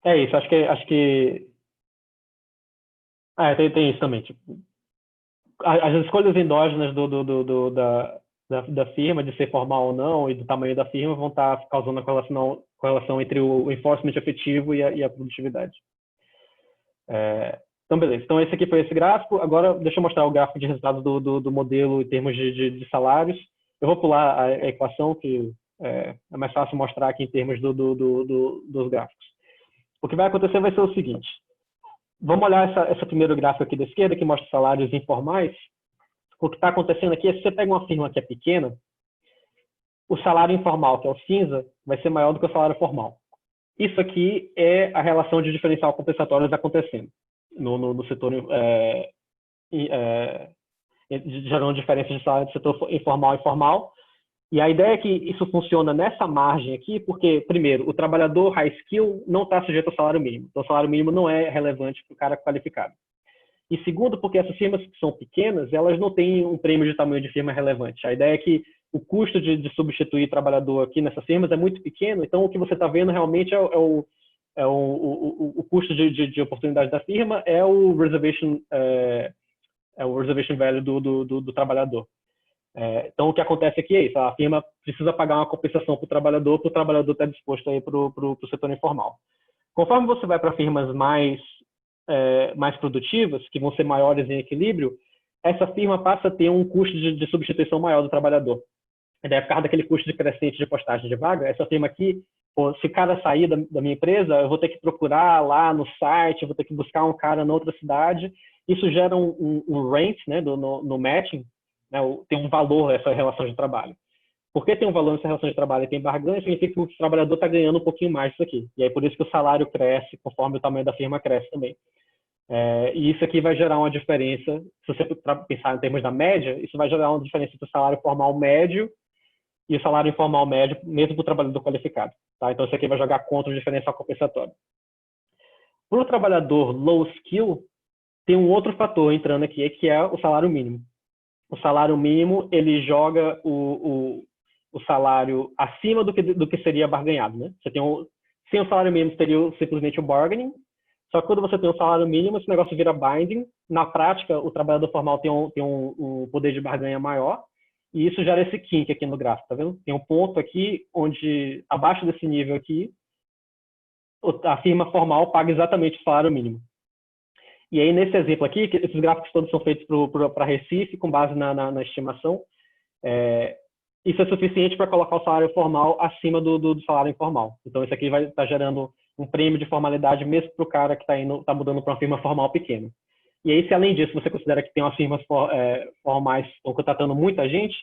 B: É isso, acho que tem isso também. Tipo, as escolhas endógenas da firma, de ser formal ou não, e do tamanho da firma, vão estar causando a correlação entre o enforcement efetivo e a produtividade. Então, beleza. Então, esse aqui foi esse gráfico. Agora, deixa eu mostrar o gráfico de resultados do modelo em termos de salários. Eu vou pular a equação, que é mais fácil mostrar aqui em termos dos gráficos. O que vai acontecer vai ser o seguinte. Vamos olhar essa primeiro gráfico aqui da esquerda, que mostra salários informais. O que está acontecendo aqui é que se você pega uma firma que é pequena, o salário informal, que é o cinza, vai ser maior do que o salário formal. Isso aqui é a relação de diferencial compensatórios acontecendo no setor, gerando diferenças de salário do setor informal e formal. E a ideia é que isso funciona nessa margem aqui, porque, primeiro, o trabalhador high skill não está sujeito ao salário mínimo. Então, o salário mínimo não é relevante para o cara qualificado. E segundo, porque essas firmas que são pequenas, elas não têm um prêmio de tamanho de firma relevante. A ideia é que o custo de substituir trabalhador aqui nessas firmas é muito pequeno, então o que você está vendo realmente o custo de oportunidade da firma é o reservation value do trabalhador. Então, o que acontece aqui é isso, a firma precisa pagar uma compensação para o trabalhador estar disposto a ir para o setor informal. Conforme você vai para firmas mais produtivas, que vão ser maiores em equilíbrio, essa firma passa a ter um custo de substituição maior do trabalhador. E daí, por causa daquele custo crescente de postagem de vaga, essa firma aqui, se o cara sair da minha empresa, eu vou ter que procurar lá no site, eu vou ter que buscar um cara na outra cidade. Isso gera um rent, né, no matching, né, tem um valor essa relação de trabalho. Porque tem um valor nessa relação de trabalho e tem barganha, significa que o trabalhador está ganhando um pouquinho mais disso aqui. E aí por isso que o salário cresce conforme o tamanho da firma cresce também. E isso aqui vai gerar uma diferença, se você pensar em termos da média, isso vai gerar uma diferença entre o salário formal médio e o salário informal médio, mesmo para o trabalhador qualificado. Tá? Então isso aqui vai jogar contra o diferencial compensatório. Para o trabalhador low skill, tem um outro fator entrando aqui, que é o salário mínimo. O salário mínimo, ele joga o salário acima do que seria barganhado, né? Você tem sem o salário mínimo, seria simplesmente o bargaining. Só que quando você tem o salário mínimo, esse negócio vira binding. Na prática, o trabalhador formal tem um poder de barganha maior. E isso gera esse kink aqui no gráfico, tá vendo? Tem um ponto aqui onde, abaixo desse nível aqui, a firma formal paga exatamente o salário mínimo. E aí, nesse exemplo aqui, esses gráficos todos são feitos para Recife, com base na estimação. Isso é suficiente para colocar o salário formal acima do salário informal. Então, isso aqui vai estar gerando um prêmio de formalidade mesmo para o cara que está mudando para uma firma formal pequena. E aí, se além disso, você considera que tem umas firmas formais que estão contratando muita gente,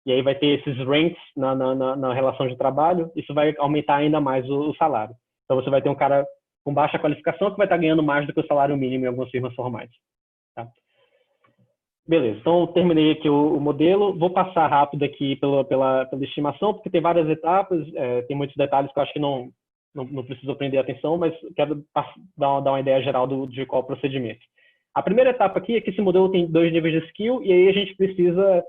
B: e aí vai ter esses ranks na relação de trabalho, isso vai aumentar ainda mais o salário. Então, você vai ter um cara com baixa qualificação que vai estar ganhando mais do que o salário mínimo em algumas firmas formais. Tá? Beleza, então terminei aqui o modelo. Vou passar rápido aqui pela estimação, porque tem várias etapas, tem muitos detalhes que eu acho que não preciso prender atenção, mas quero dar uma ideia geral de qual é o procedimento. A primeira etapa aqui é que esse modelo tem 2 níveis de skill, e aí a gente precisa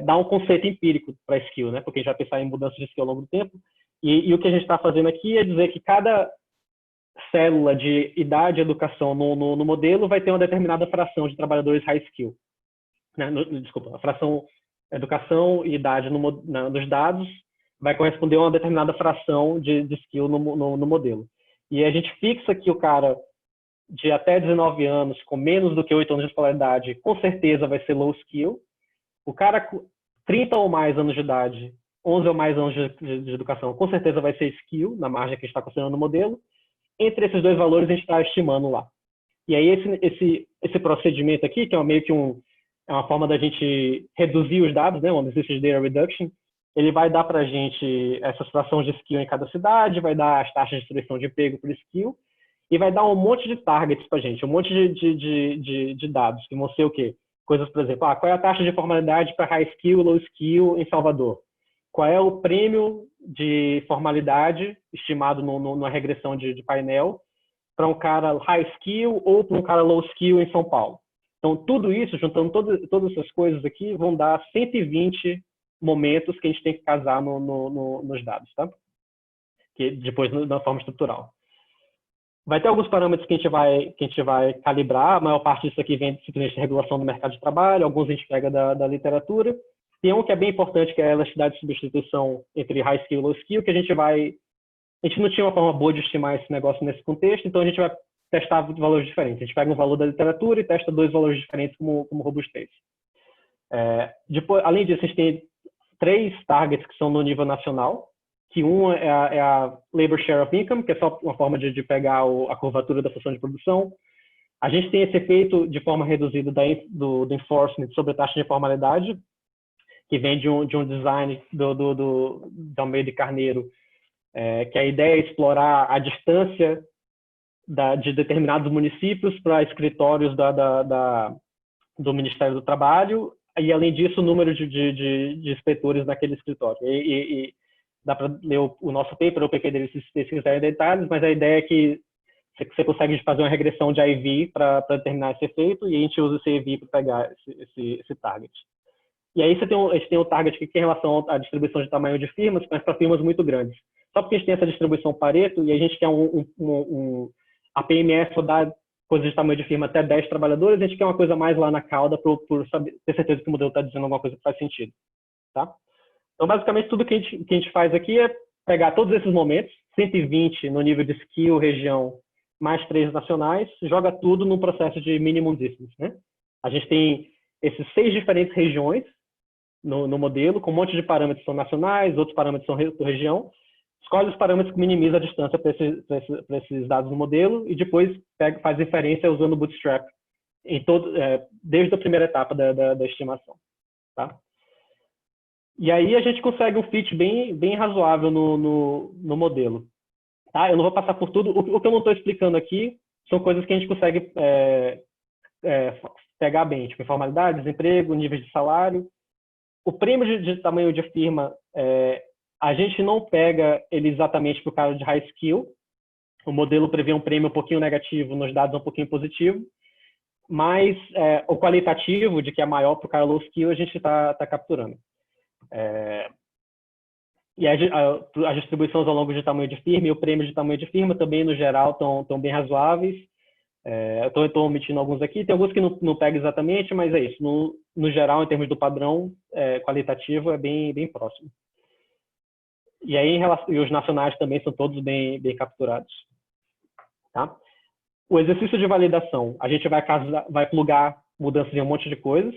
B: dar um conceito empírico para skill, né? Porque a gente vai pensar em mudança de skill ao longo do tempo. E o que a gente está fazendo aqui é dizer que cada célula de idade e educação no modelo vai ter uma determinada fração de trabalhadores high skill. Desculpa, a fração educação e idade nos dados vai corresponder a uma determinada fração de skill no modelo. E a gente fixa que o cara de até 19 anos, com menos do que 8 anos de escolaridade, com certeza vai ser low skill. O cara com 30 ou mais anos de idade, 11 ou mais anos de educação, com certeza vai ser skill, na margem que a gente está considerando no modelo. Entre esses 2 valores, a gente está estimando lá. E aí, esse procedimento aqui, que é meio que uma forma da gente reduzir os dados, né, um exercício de data reduction, ele vai dar para a gente essas frações de skill em cada cidade, vai dar as taxas de seleção de emprego por skill, e vai dar um monte de targets para a gente, um monte de dados, que vão ser o quê? Coisas, por exemplo, qual é a taxa de formalidade para high skill, low skill em Salvador? Qual é o prêmio de formalidade estimado numa regressão de painel para um cara high skill ou para um cara low skill em São Paulo? Então, tudo isso, juntando todas essas coisas aqui, vão dar 120 momentos que a gente tem que casar nos dados, tá? Que depois da forma estrutural. Vai ter alguns parâmetros que a gente vai calibrar, a maior parte disso aqui vem simplesmente de regulação do mercado de trabalho, alguns a gente pega da literatura. Tem um que é bem importante, que é a elasticidade de substituição entre high skill e low skill, que a gente não tinha uma forma boa de estimar esse negócio nesse contexto, então a gente vai testar valores diferentes. A gente pega um valor da literatura e testa 2 valores diferentes como robustez. Depois, além disso, a gente tem 3 targets que são no nível nacional, que um é a Labor Share of Income, que é só uma forma de pegar a curvatura da função de produção. A gente tem esse efeito de forma reduzida do enforcement sobre a taxa de informalidade, que vem de um design do Almeida e Carneiro, que a ideia é explorar a distância de determinados municípios para escritórios do Ministério do Trabalho, e além disso o número de inspetores naquele escritório. E dá para ler o nosso paper, o paper dele se quiser em detalhes, mas a ideia é que você consegue fazer uma regressão de IV para determinar esse efeito, e a gente usa esse IV para pegar esse target. E aí a gente tem o target aqui, que é em relação à distribuição de tamanho de firmas, mas para firmas muito grandes. Só porque a gente tem essa distribuição Pareto e a gente quer a PME só dá coisa de tamanho de firma até 10 trabalhadores, a gente quer uma coisa mais lá na cauda por ter certeza que o modelo está dizendo alguma coisa que faz sentido. Tá? Então, basicamente, tudo que a gente faz aqui é pegar todos esses momentos, 120 no nível de skill, região, mais 3 nacionais, joga tudo num processo de minimum distance. Né? A gente tem esses 6 diferentes regiões no modelo, com um monte de parâmetros que são nacionais, outros parâmetros são por região. Escolhe os parâmetros que minimizam a distância para esses dados no modelo e depois faz inferência usando o Bootstrap desde a primeira etapa da estimação. Tá? E aí a gente consegue um fit bem razoável no modelo. Tá? Eu não vou passar por tudo. O que eu não estou explicando aqui são coisas que a gente consegue pegar bem, tipo informalidade, desemprego, níveis de salário. O prêmio de tamanho de firma, a gente não pega ele exatamente para o cara de high skill. O modelo prevê um prêmio um pouquinho negativo, nos dados um pouquinho positivo. Mas o qualitativo, de que é maior para o cara low skill, a gente está capturando. E as distribuições ao longo de tamanho de firma e o prêmio de tamanho de firma também, no geral, estão bem razoáveis. Eu estou omitindo alguns aqui. Tem alguns que não pegam exatamente, mas é isso. No geral, em termos do padrão qualitativo, é bem próximo. E aí, e os nacionais também são todos bem capturados. Tá? O exercício de validação, a gente vai plugar mudanças em um monte de coisas.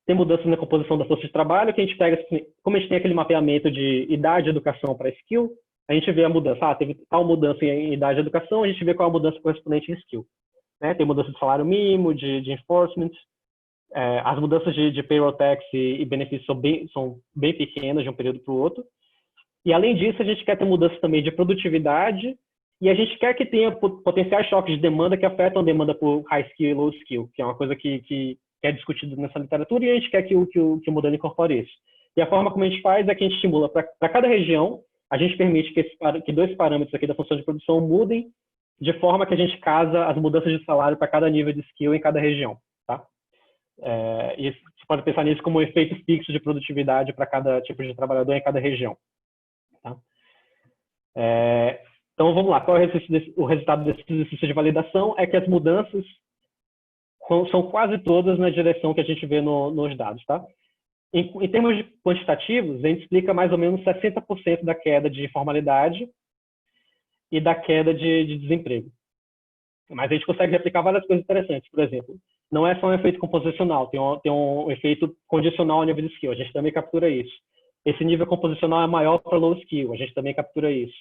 B: Tem mudanças na composição da força de trabalho, que a gente pega, como a gente tem aquele mapeamento de idade e educação para skill, a gente vê a mudança. Teve tal mudança em idade e educação, a gente vê qual é a mudança correspondente em skill. Né? Tem mudança de salário mínimo, de enforcement. As mudanças de payroll tax e benefícios são bem pequenas de um período para o outro. E, além disso, a gente quer ter mudanças também de produtividade e a gente quer que tenha potenciais choques de demanda que afetam a demanda por high skill e low skill, que é uma coisa que é discutido nessa literatura e a gente quer que o modelo incorpore isso. E a forma como a gente faz é que a gente estimula para cada região, a gente permite que 2 parâmetros aqui da função de produção mudem de forma que a gente casa as mudanças de salário para cada nível de skill em cada região. Tá? E você pode pensar nisso como um efeito fixo de produtividade para cada tipo de trabalhador em cada região. Tá? Então, vamos lá. Qual é o resultado desse exercício de validação? É que as mudanças são quase todas na direção que a gente vê nos dados. Tá? Em termos de quantitativos, a gente explica mais ou menos 60% da queda de informalidade e da queda de desemprego. Mas a gente consegue replicar várias coisas interessantes. Por exemplo, não é só um efeito composicional, tem um efeito condicional ao nível de skill. A gente também captura isso. Esse nível composicional é maior para low skill. A gente também captura isso.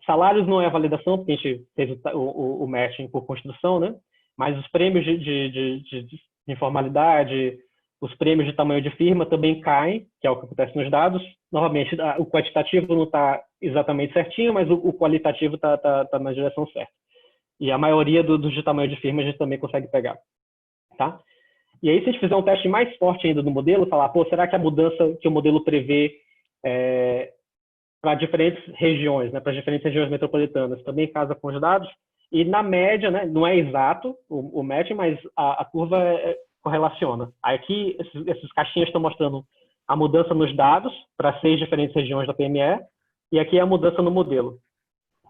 B: Salários não é a validação, porque a gente fez o matching por construção, né? Mas os prêmios de informalidade, os prêmios de tamanho de firma também caem, que é o que acontece nos dados. Novamente, o quantitativo não está exatamente certinho, mas o qualitativo está na direção certa. E a maioria dos de tamanho de firma a gente também consegue pegar. Tá? E aí, se a gente fizer um teste mais forte ainda do modelo, falar, será que a mudança que o modelo prevê para diferentes regiões, né, para diferentes regiões metropolitanas, também casa com os dados? E na média, né, não é exato o match, mas a curva correlaciona. Aqui, esses caixinhas estão mostrando a mudança nos dados para 6 diferentes regiões da PME, e aqui é a mudança no modelo.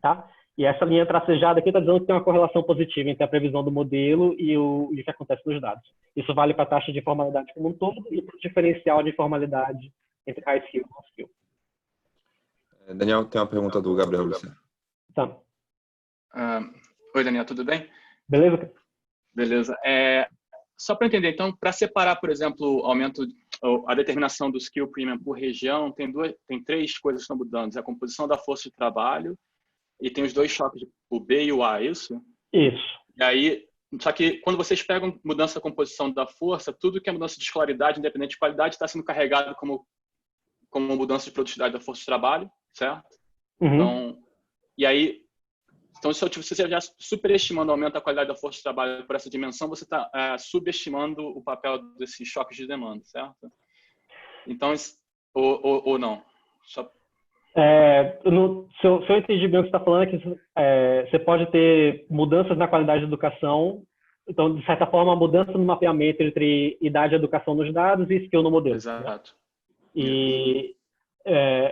B: Tá? E essa linha tracejada aqui está dizendo que tem uma correlação positiva entre a previsão do modelo e o que acontece nos dados. Isso vale para a taxa de informalidade como um todo e para o diferencial de informalidade entre high skill e low skill.
A: Daniel, tem uma pergunta do Gabriel Luciano.
B: Tá.
E: Oi, Daniel, tudo bem?
B: Beleza?
E: Beleza. Só para entender, então, para separar, por exemplo, a determinação do skill premium por região, tem 3 coisas que estão mudando. A composição da força de trabalho e tem os 2 choques, o B e o A, é isso?
B: Isso.
E: E aí, só que quando vocês pegam mudança da composição da força, tudo que é mudança de escolaridade, independente de qualidade, está sendo carregado como mudança de produtividade da força de trabalho, certo?
B: Uhum.
E: Então, e aí, se você já superestimando o aumento da qualidade da força de trabalho por essa dimensão, você está subestimando o papel desses choques de demanda, certo? Então, ou não? Só...
B: Se eu entendi bem o que você está falando, é que você pode ter mudanças na qualidade da educação Então, de certa forma, a mudança no mapeamento entre idade e educação nos dados e skill no modelo.
E: Exato.
B: E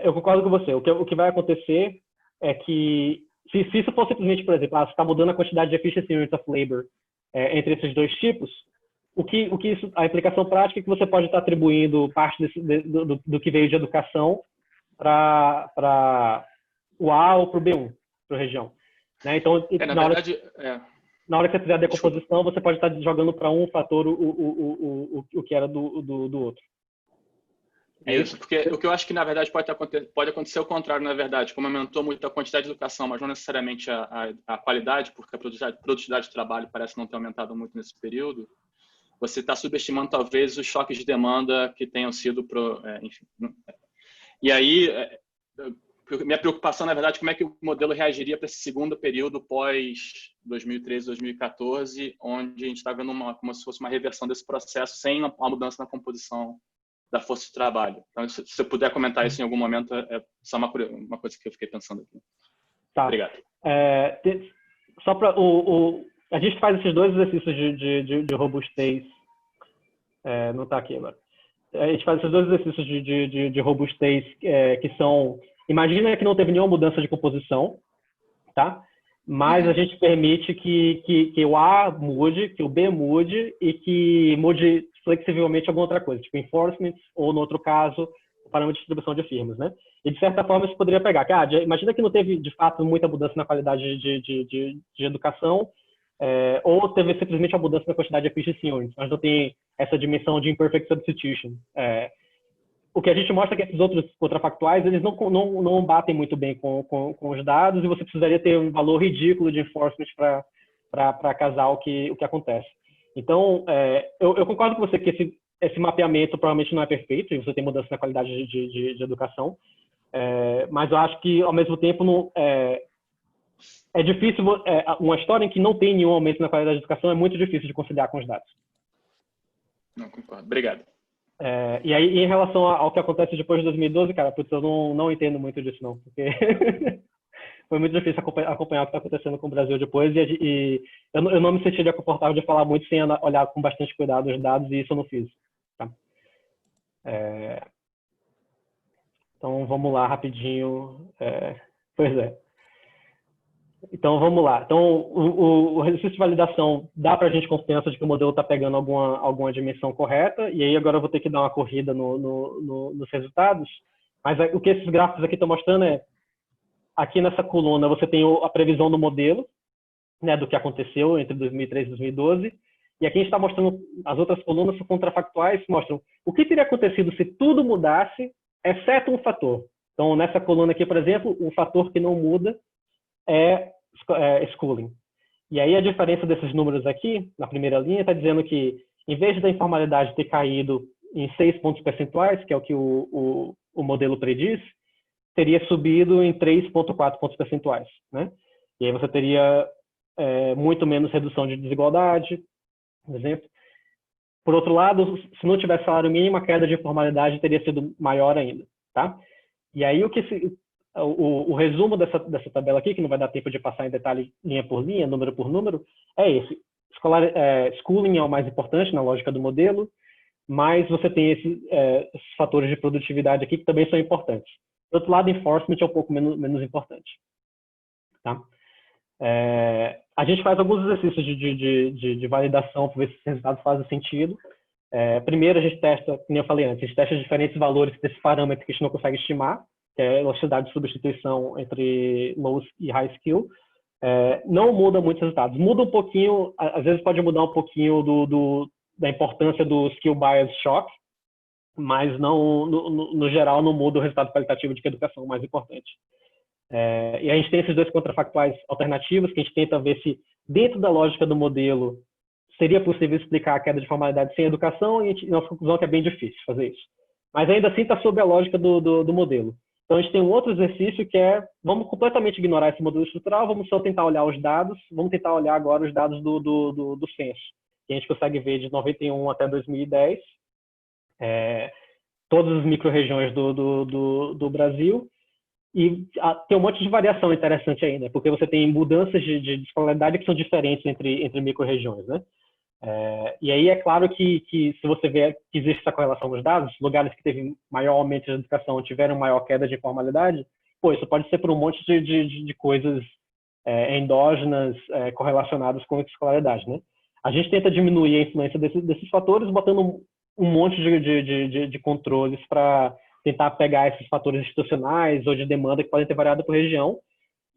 B: eu concordo com você. O que vai acontecer é que, se isso for simplesmente, por exemplo, você está mudando a quantidade de efficiency units of labor entre esses dois tipos, a implicação prática é que você pode estar atribuindo parte do que veio de educação para o A ou para o B1, para a região. Né? Então, na hora que você fizer a decomposição, você pode estar jogando para um fator o que era do outro.
E: É isso, porque o que eu acho que, na verdade, pode acontecer o contrário, na verdade. Como aumentou muito a quantidade de educação, mas não necessariamente a qualidade, porque a produtividade de trabalho parece não ter aumentado muito nesse período, você está subestimando, talvez, os choques de demanda que tenham sido... enfim. E aí, minha preocupação, na verdade, como é que o modelo reagiria para esse segundo período pós-2013, 2014, onde a gente está vendo como se fosse uma reversão desse processo sem uma mudança na composição da força de trabalho. Então, se você puder comentar isso em algum momento, é só uma coisa que eu fiquei pensando aqui.
B: Tá.
E: Obrigado.
B: Só para a gente faz esses dois exercícios de robustez. Não está aqui agora. A gente faz esses dois exercícios de robustez que são... Imagina que não teve nenhuma mudança de composição, tá? Mas a gente permite que o A mude, que o B mude e que mude flexivelmente alguma outra coisa, tipo enforcement ou, no outro caso, o parâmetro de distribuição de firmas, né? E, de certa forma, isso poderia pegar. Imagina que não teve, de fato, muita mudança na qualidade de educação, ou teve simplesmente a mudança na quantidade de efficiency units, mas não tem essa dimensão de imperfect substitution. O que a gente mostra é que esses outros contrafactuais, eles não batem muito bem com os dados e você precisaria ter um valor ridículo de enforcement para casar o que acontece. Então, eu concordo com você que esse mapeamento provavelmente não é perfeito e você tem mudança na qualidade de educação, mas eu acho que, ao mesmo tempo, é difícil, uma história em que não tem nenhum aumento na qualidade de educação é muito difícil de conciliar com os dados.
E: Não, concordo. Obrigado.
B: E aí, em relação ao que acontece depois de 2012, cara, putz, eu não entendo muito disso, não, porque foi muito difícil acompanhar o que está acontecendo com o Brasil depois, e eu não me sentiria confortável de falar muito sem olhar com bastante cuidado os dados, e isso eu não fiz. Tá? Então, vamos lá, rapidinho. Pois é. Então, vamos lá. Então, o exercício de validação dá para a gente confiança de que o modelo está pegando alguma dimensão correta, e aí agora eu vou ter que dar uma corrida nos resultados, mas o que esses gráficos aqui estão mostrando aqui nessa coluna você tem a previsão do modelo, né, do que aconteceu entre 2003 e 2012, e aqui a gente está mostrando as outras colunas contrafactuais, mostram o que teria acontecido se tudo mudasse, exceto um fator. Então, nessa coluna aqui, por exemplo, um fator que não muda é schooling. E aí a diferença desses números aqui, na primeira linha, está dizendo que, em vez da informalidade ter caído em 6 pontos percentuais, que é o que o modelo prediz, teria subido em 3,4 pontos percentuais. Né? E aí você teria muito menos redução de desigualdade, por exemplo. Por outro lado, se não tivesse salário mínimo, a queda de informalidade teria sido maior ainda. Tá? E aí o resumo dessa tabela aqui, que não vai dar tempo de passar em detalhe linha por linha, número por número, é esse. Schooling é o mais importante na lógica do modelo, mas você tem esses fatores de produtividade aqui que também são importantes. Do outro lado, enforcement é um pouco menos importante. Tá? A gente faz alguns exercícios de validação para ver se os resultados fazem sentido. Primeiro, a gente testa, como eu falei antes, a gente testa diferentes valores desse parâmetro que a gente não consegue estimar, que é a velocidade de substituição entre low e high skill. Não muda muitos resultados. Muda um pouquinho, às vezes pode mudar um pouquinho da importância do skill bias shock, mas não, no geral não muda o resultado qualitativo de que a educação é o mais importante. E a gente tem esses dois contrafactuais alternativos, que a gente tenta ver se, dentro da lógica do modelo, seria possível explicar a queda de formalidade sem educação, e nossa conclusão é que é bem difícil fazer isso. Mas ainda assim está sob a lógica do modelo. Então, a gente tem um outro exercício que vamos completamente ignorar esse modelo estrutural, vamos só tentar olhar os dados, vamos tentar olhar agora os dados do censo, que a gente consegue ver de 91 até 2010, todas as micro-regiões do Brasil, e tem um monte de variação interessante ainda, porque você tem mudanças de escolaridade que são diferentes entre micro-regiões, né? E aí é claro que se você vê que existe essa correlação nos dados, lugares que teve maior aumento de educação tiveram maior queda de informalidade, pô, isso pode ser por um monte de coisas endógenas correlacionadas com a escolaridade, né? A gente tenta diminuir a influência desses fatores botando um monte de controles para tentar pegar esses fatores institucionais ou de demanda que podem ter variado por região,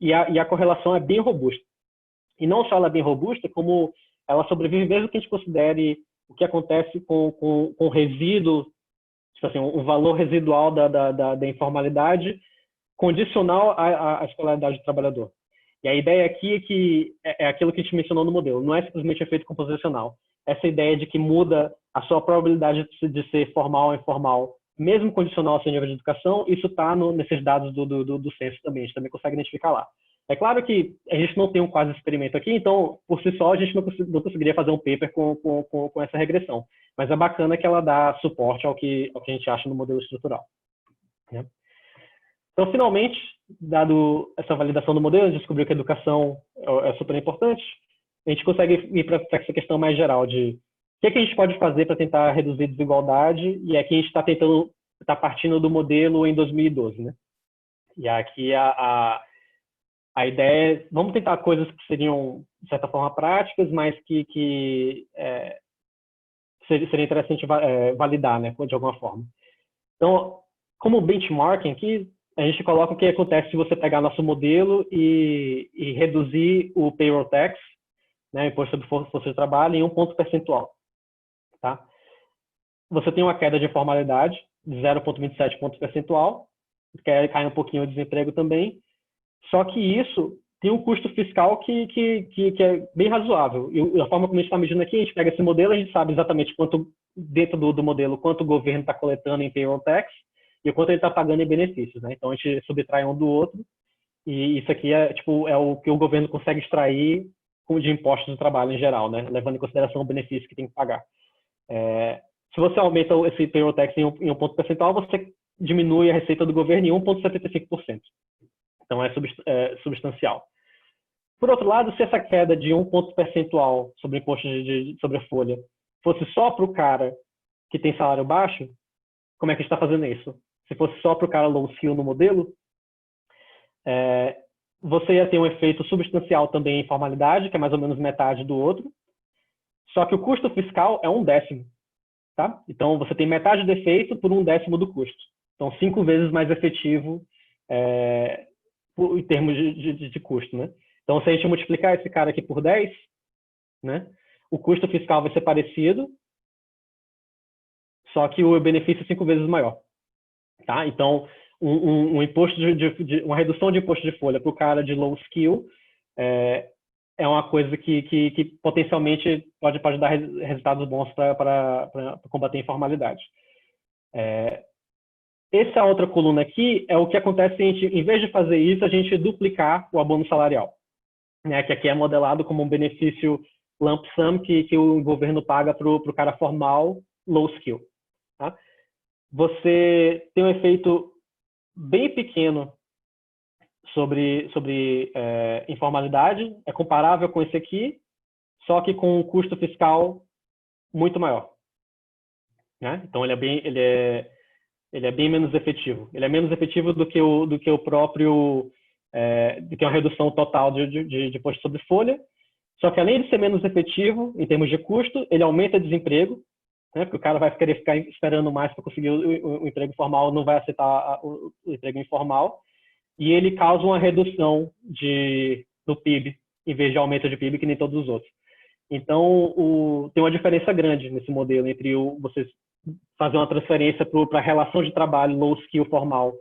B: e a correlação é bem robusta. E não só ela é bem robusta, como ela sobrevive mesmo que a gente considere o que acontece com o resíduo, tipo assim, um valor residual da informalidade condicional à escolaridade do trabalhador. E a ideia aqui é que é aquilo que a gente mencionou no modelo, não é simplesmente efeito composicional. Essa ideia de que muda a sua probabilidade de ser formal ou informal, mesmo condicional ao seu nível de educação, isso está nesses dados do censo também, a gente também consegue identificar lá. É claro que a gente não tem um quase experimento aqui, então, por si só, a gente não conseguiria fazer um paper com essa regressão. Mas é bacana que ela dá suporte ao que a gente acha no modelo estrutural. Né? Então, finalmente, dado essa validação do modelo, a gente descobriu que a educação é super importante, a gente consegue ir para essa questão mais geral de o que a gente pode fazer para tentar reduzir a desigualdade, e aqui a gente está partindo do modelo em 2012. Né? E aqui a ideia é, vamos tentar coisas que seriam, de certa forma, práticas, mas que seria interessante validar, né, de alguma forma. Então, como benchmarking aqui, a gente coloca o que acontece se você pegar nosso modelo e reduzir o payroll tax, né, imposto sobre força de trabalho, em 1 ponto percentual. Tá? Você tem uma queda de informalidade de 0,27 pontos percentual, cai um pouquinho o desemprego também, só que isso tem um custo fiscal que é bem razoável. E a forma como a gente está medindo aqui, a gente pega esse modelo, a gente sabe exatamente quanto, dentro do modelo, quanto o governo está coletando em payroll tax e o quanto ele está pagando em benefícios. Né? Então, a gente subtrai um do outro e isso aqui é o que o governo consegue extrair de impostos do trabalho em geral, né? Levando em consideração o benefício que tem que pagar. Se você aumenta esse payroll tax em 1 ponto percentual, você diminui a receita do governo em 1,75%. Então, é substancial. Por outro lado, se essa queda de 1 ponto percentual sobre imposto sobre a folha fosse só para o cara que tem salário baixo, como é que a gente está fazendo isso? Se fosse só para o cara low skill no modelo, você ia ter um efeito substancial também em informalidade, que é mais ou menos metade do outro, só que o custo fiscal é 1/10. Tá? Então, você tem metade do efeito por 1/10 do custo. Então, 5 vezes mais efetivo em termos de custo, né? Então, se a gente multiplicar esse cara aqui por 10, né, o custo fiscal vai ser parecido, só que o benefício é 5 vezes maior. Tá? Então, uma redução de imposto de folha para o cara de low skill é uma coisa que potencialmente pode dar resultados bons para combater a informalidade. Essa outra coluna aqui é o que acontece se a gente, em vez de fazer isso, a gente duplicar o abono salarial, né, que aqui é modelado como um benefício lump sum que o governo paga para o cara formal low skill. Tá? Você tem um efeito bem pequeno sobre informalidade, é comparável com esse aqui, só que com um custo fiscal muito maior. Né? Então, ele é bem menos efetivo. Ele é menos efetivo do que o próprio, do que uma redução total de imposto sobre folha. Só que, além de ser menos efetivo em termos de custo, ele aumenta o desemprego, né? Porque o cara vai querer ficar esperando mais para conseguir o emprego formal, não vai aceitar o emprego informal. E ele causa uma redução do PIB, em vez de aumento de PIB, que nem todos os outros. Então, tem uma diferença grande nesse modelo entre você fazer uma transferência para a relação de trabalho low skill formal,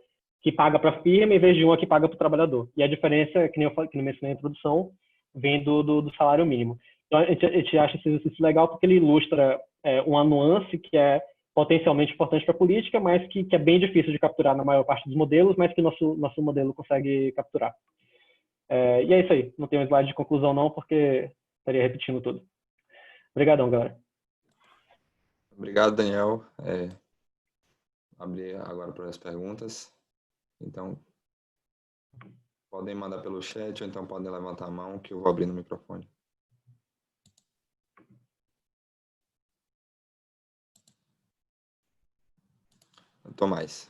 B: que paga para a firma, em vez de uma que paga para o trabalhador. E a diferença, que nem eu mencionei na introdução, vem do salário mínimo. Então, a gente acha esse exercício legal porque ele ilustra uma nuance que é potencialmente importante para a política, mas que é bem difícil de capturar na maior parte dos modelos, mas que nosso modelo consegue capturar. E é isso aí. Não tem um slide de conclusão não, porque estaria repetindo tudo. Obrigadão, galera.
A: Obrigado, Daniel. Abrir agora para as perguntas. Então, podem mandar pelo chat ou então podem levantar a mão que eu vou abrir no microfone. Tomás.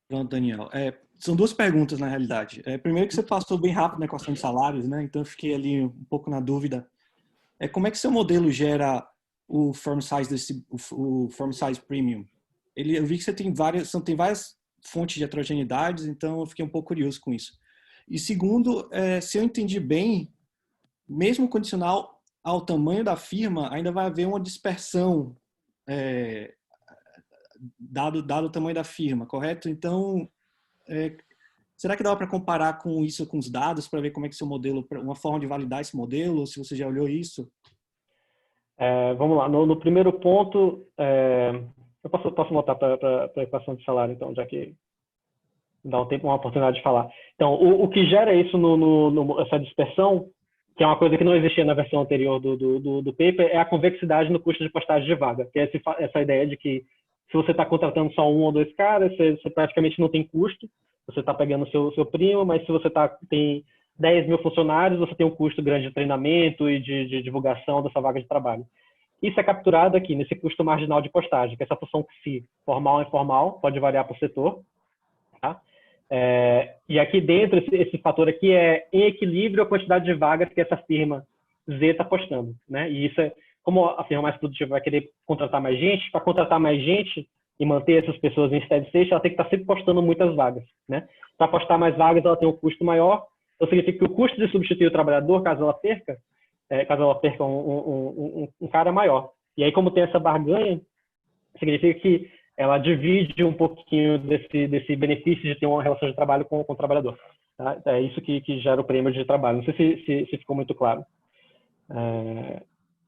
C: Pronto, Daniel. São duas perguntas, na realidade. Primeiro que você passou bem rápido na equação de salários, né? Então eu fiquei ali um pouco na dúvida. Como é que seu modelo gera o firm size premium? Eu vi que você tem várias fontes de heterogeneidades, então eu fiquei um pouco curioso com isso. E segundo, se eu entendi bem, mesmo condicional ao tamanho da firma, ainda vai haver uma dispersão dado o tamanho da firma, correto? Então, será que dá para comparar com isso com os dados para ver como é que seu modelo, uma forma de validar esse modelo, se você já olhou isso?
B: Vamos lá. No primeiro ponto, eu posso voltar para a equação de salário, então, já que dá uma oportunidade de falar. Então, o que gera isso, essa dispersão, que é uma coisa que não existia na versão anterior do paper, é a convexidade no custo de postagem de vaga, que é essa ideia de que se você está contratando só um ou dois caras, você praticamente não tem custo, você está pegando o seu primo, mas se você tem 10 mil funcionários, você tem um custo grande de treinamento e de divulgação dessa vaga de trabalho. Isso é capturado aqui nesse custo marginal de postagem, que é essa função que formal ou informal, pode variar por setor. Tá? E aqui dentro, esse fator aqui é em equilíbrio a quantidade de vagas que essa firma Z está postando. Né? E isso como a firma mais produtiva vai querer contratar mais gente, para contratar mais gente e manter essas pessoas em steady state, ela tem que estar sempre postando muitas vagas. Né? Para postar mais vagas, ela tem um custo maior. Então, significa que o custo de substituir o trabalhador, caso ela perca um cara maior. E aí, como tem essa barganha, significa que ela divide um pouquinho desse benefício de ter uma relação de trabalho com o trabalhador. Tá? É isso que gera o prêmio de trabalho. Não sei se ficou muito claro.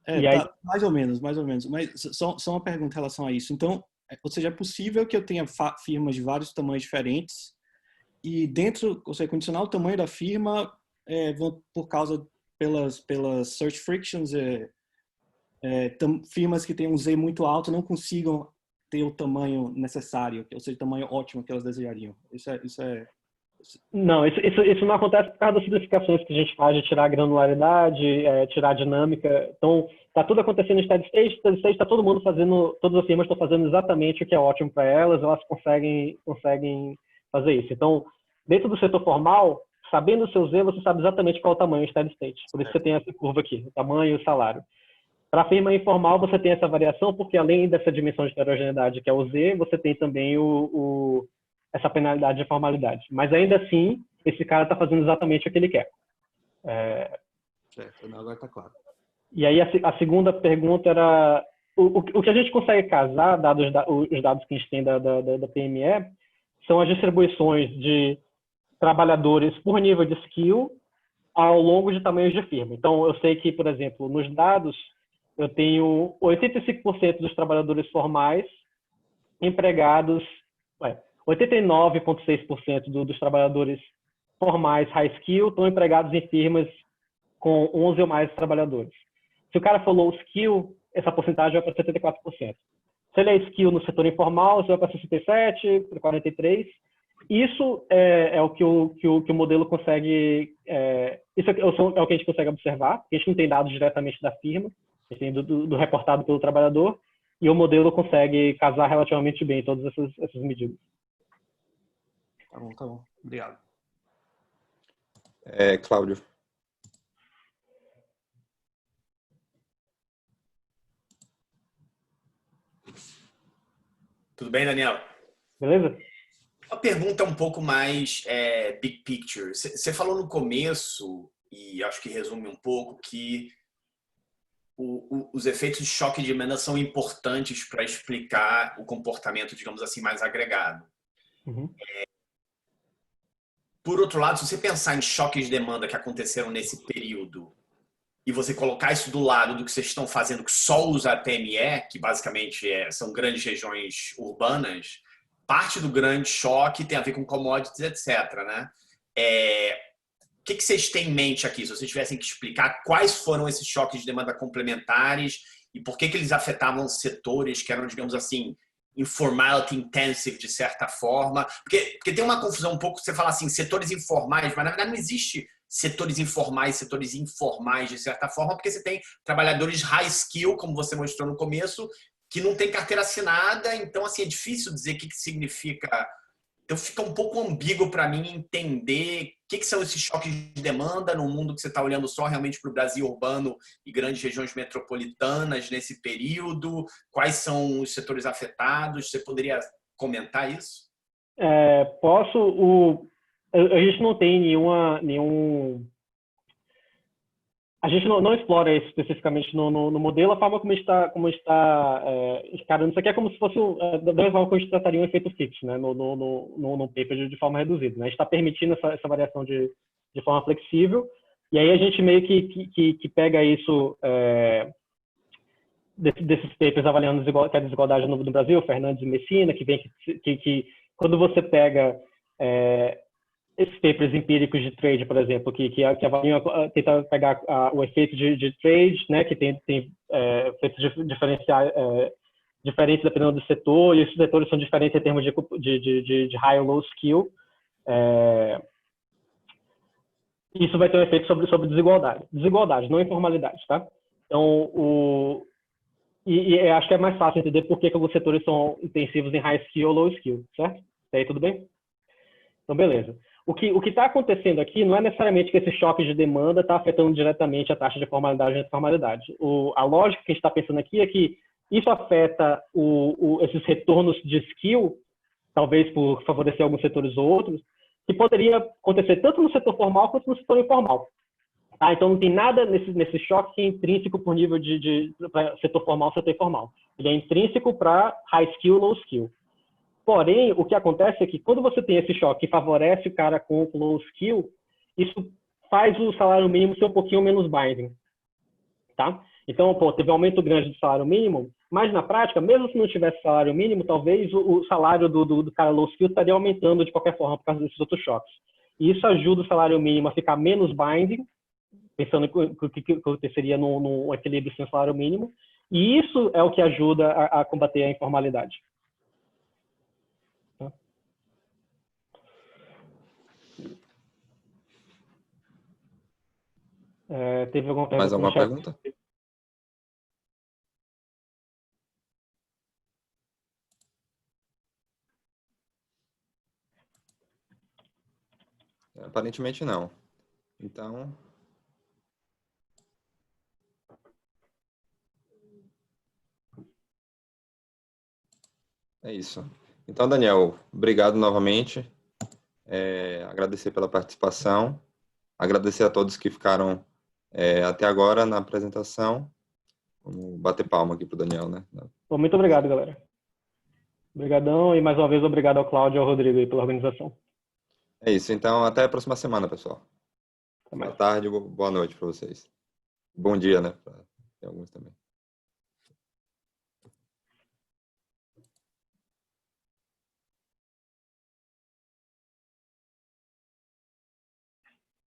C: E aí... tá, mais ou menos. Mas só uma pergunta em relação a isso. Então, ou seja, é possível que eu tenha firmas de vários tamanhos diferentes e dentro, ou seja, condicionar o tamanho da firma por causa pelas search frictions, firmas que têm um Z muito alto não consigam ter o tamanho necessário, ou seja, o tamanho ótimo que elas desejariam.
B: Não, isso não acontece por causa das simplificações que a gente faz de tirar a granularidade, tirar a dinâmica. Então, está tudo acontecendo em steady state, está todo mundo fazendo, todas as firmas estão fazendo exatamente o que é ótimo para elas conseguem fazer isso. Então, dentro do setor formal, sabendo o seu Z, você sabe exatamente qual é o tamanho em steady state. Por isso você tem essa curva aqui, o tamanho e o salário. Para a firma informal, você tem essa variação, porque além dessa dimensão de heterogeneidade, que é o Z, você tem também essa penalidade de formalidade. Mas ainda assim, esse cara está fazendo exatamente o que ele quer.
C: Certo, agora está claro.
B: E aí a segunda pergunta era o que a gente consegue casar, dados os dados que a gente tem da PME, são as distribuições de trabalhadores por nível de skill ao longo de tamanhos de firma. Então, eu sei que, por exemplo, nos dados, eu tenho 85% dos trabalhadores formais empregados, 89,6% dos trabalhadores formais high skill estão empregados em firmas com 11 ou mais trabalhadores. Se o cara for low skill, essa porcentagem vai para 74%. Se ele é skill no setor informal, você vai para 67%, para 43%. Isso é o que o modelo consegue... Isso é o que a gente consegue observar, porque a gente não tem dados diretamente da firma, a gente tem do reportado pelo trabalhador, e o modelo consegue casar relativamente bem todas essas medidas.
C: Tá bom. Obrigado.
A: Cláudio.
F: Tudo bem, Daniel?
B: Beleza?
F: Uma pergunta um pouco mais big picture. Você falou no começo, e acho que resume um pouco, que os efeitos de choque de demanda são importantes para explicar o comportamento, digamos assim, mais agregado.
B: Uhum.
F: Por outro lado, se você pensar em choques de demanda que aconteceram nesse período e você colocar isso do lado do que vocês estão fazendo, que só usa a PME, que basicamente são grandes regiões urbanas, parte do grande choque tem a ver com commodities, etc. Né? O que vocês têm em mente aqui? Se vocês tivessem que explicar quais foram esses choques de demanda complementares e por que eles afetavam setores que eram, digamos assim, informality intensive, de certa forma. Porque tem uma confusão um pouco, você fala assim, setores informais, mas na verdade não existe setores informais, de certa forma, porque você tem trabalhadores high skill, como você mostrou no começo, que não tem carteira assinada, então assim, é difícil dizer o que significa. Então fica um pouco ambíguo para mim entender o que são esses choques de demanda no mundo que você está olhando só realmente para o Brasil urbano e grandes regiões metropolitanas nesse período, quais são os setores afetados, você poderia comentar isso?
B: Posso. A gente não tem nenhum. A gente não explora isso especificamente no modelo. A forma como está encarando isso aqui é como se fosse da mesma forma que a gente trataria um efeito fixo, né, no paper de forma reduzida. Né? A gente está permitindo essa variação de forma flexível, e aí a gente meio que pega isso desses papers avaliando a desigualdade no Brasil, Fernandes e Messina, que quando você pega esses papers empíricos de trade, por exemplo, que avaliam, tentam pegar o efeito de trade, né, que tem efeitos diferenciais diferentes dependendo do setor, e esses setores são diferentes em termos de high ou low skill. Isso vai ter um efeito sobre desigualdade, não informalidade, tá? Então, eu acho que é mais fácil entender por que alguns setores são intensivos em high skill ou low skill, certo? E aí, tudo bem? Então, beleza. O que está acontecendo aqui não é necessariamente que esse choque de demanda está afetando diretamente a taxa de formalidade e informalidade. A lógica que a gente está pensando aqui é que isso afeta esses retornos de skill, talvez por favorecer alguns setores ou outros, que poderia acontecer tanto no setor formal quanto no setor informal. Tá? Então, não tem nada nesse choque que é intrínseco por nível de setor formal e setor informal. Ele é intrínseco para high skill e low skill. Porém, o que acontece é que quando você tem esse choque que favorece o cara com low skill, isso faz o salário mínimo ser um pouquinho menos binding. Tá? Então, teve um aumento grande do salário mínimo, mas na prática, mesmo se não tivesse salário mínimo, talvez o salário do cara low skill estaria aumentando de qualquer forma por causa desses outros choques. E isso ajuda o salário mínimo a ficar menos binding, pensando o que aconteceria no equilíbrio sem salário mínimo, e isso é o que ajuda a combater a informalidade. Teve alguma pergunta?
A: Mais alguma pergunta? Aparentemente não. Então, é isso. Então, Daniel, obrigado novamente. Agradecer pela participação. Agradecer a todos que ficaram até agora na apresentação. Vamos bater palma aqui para o Daniel, né?
B: Muito obrigado, galera. Obrigadão e mais uma vez obrigado ao Cláudio e ao Rodrigo aí pela organização.
A: É isso. Então, até a próxima semana, pessoal.
B: Até mais.
A: Boa tarde, boa noite para vocês. Bom dia, né? Para alguns também.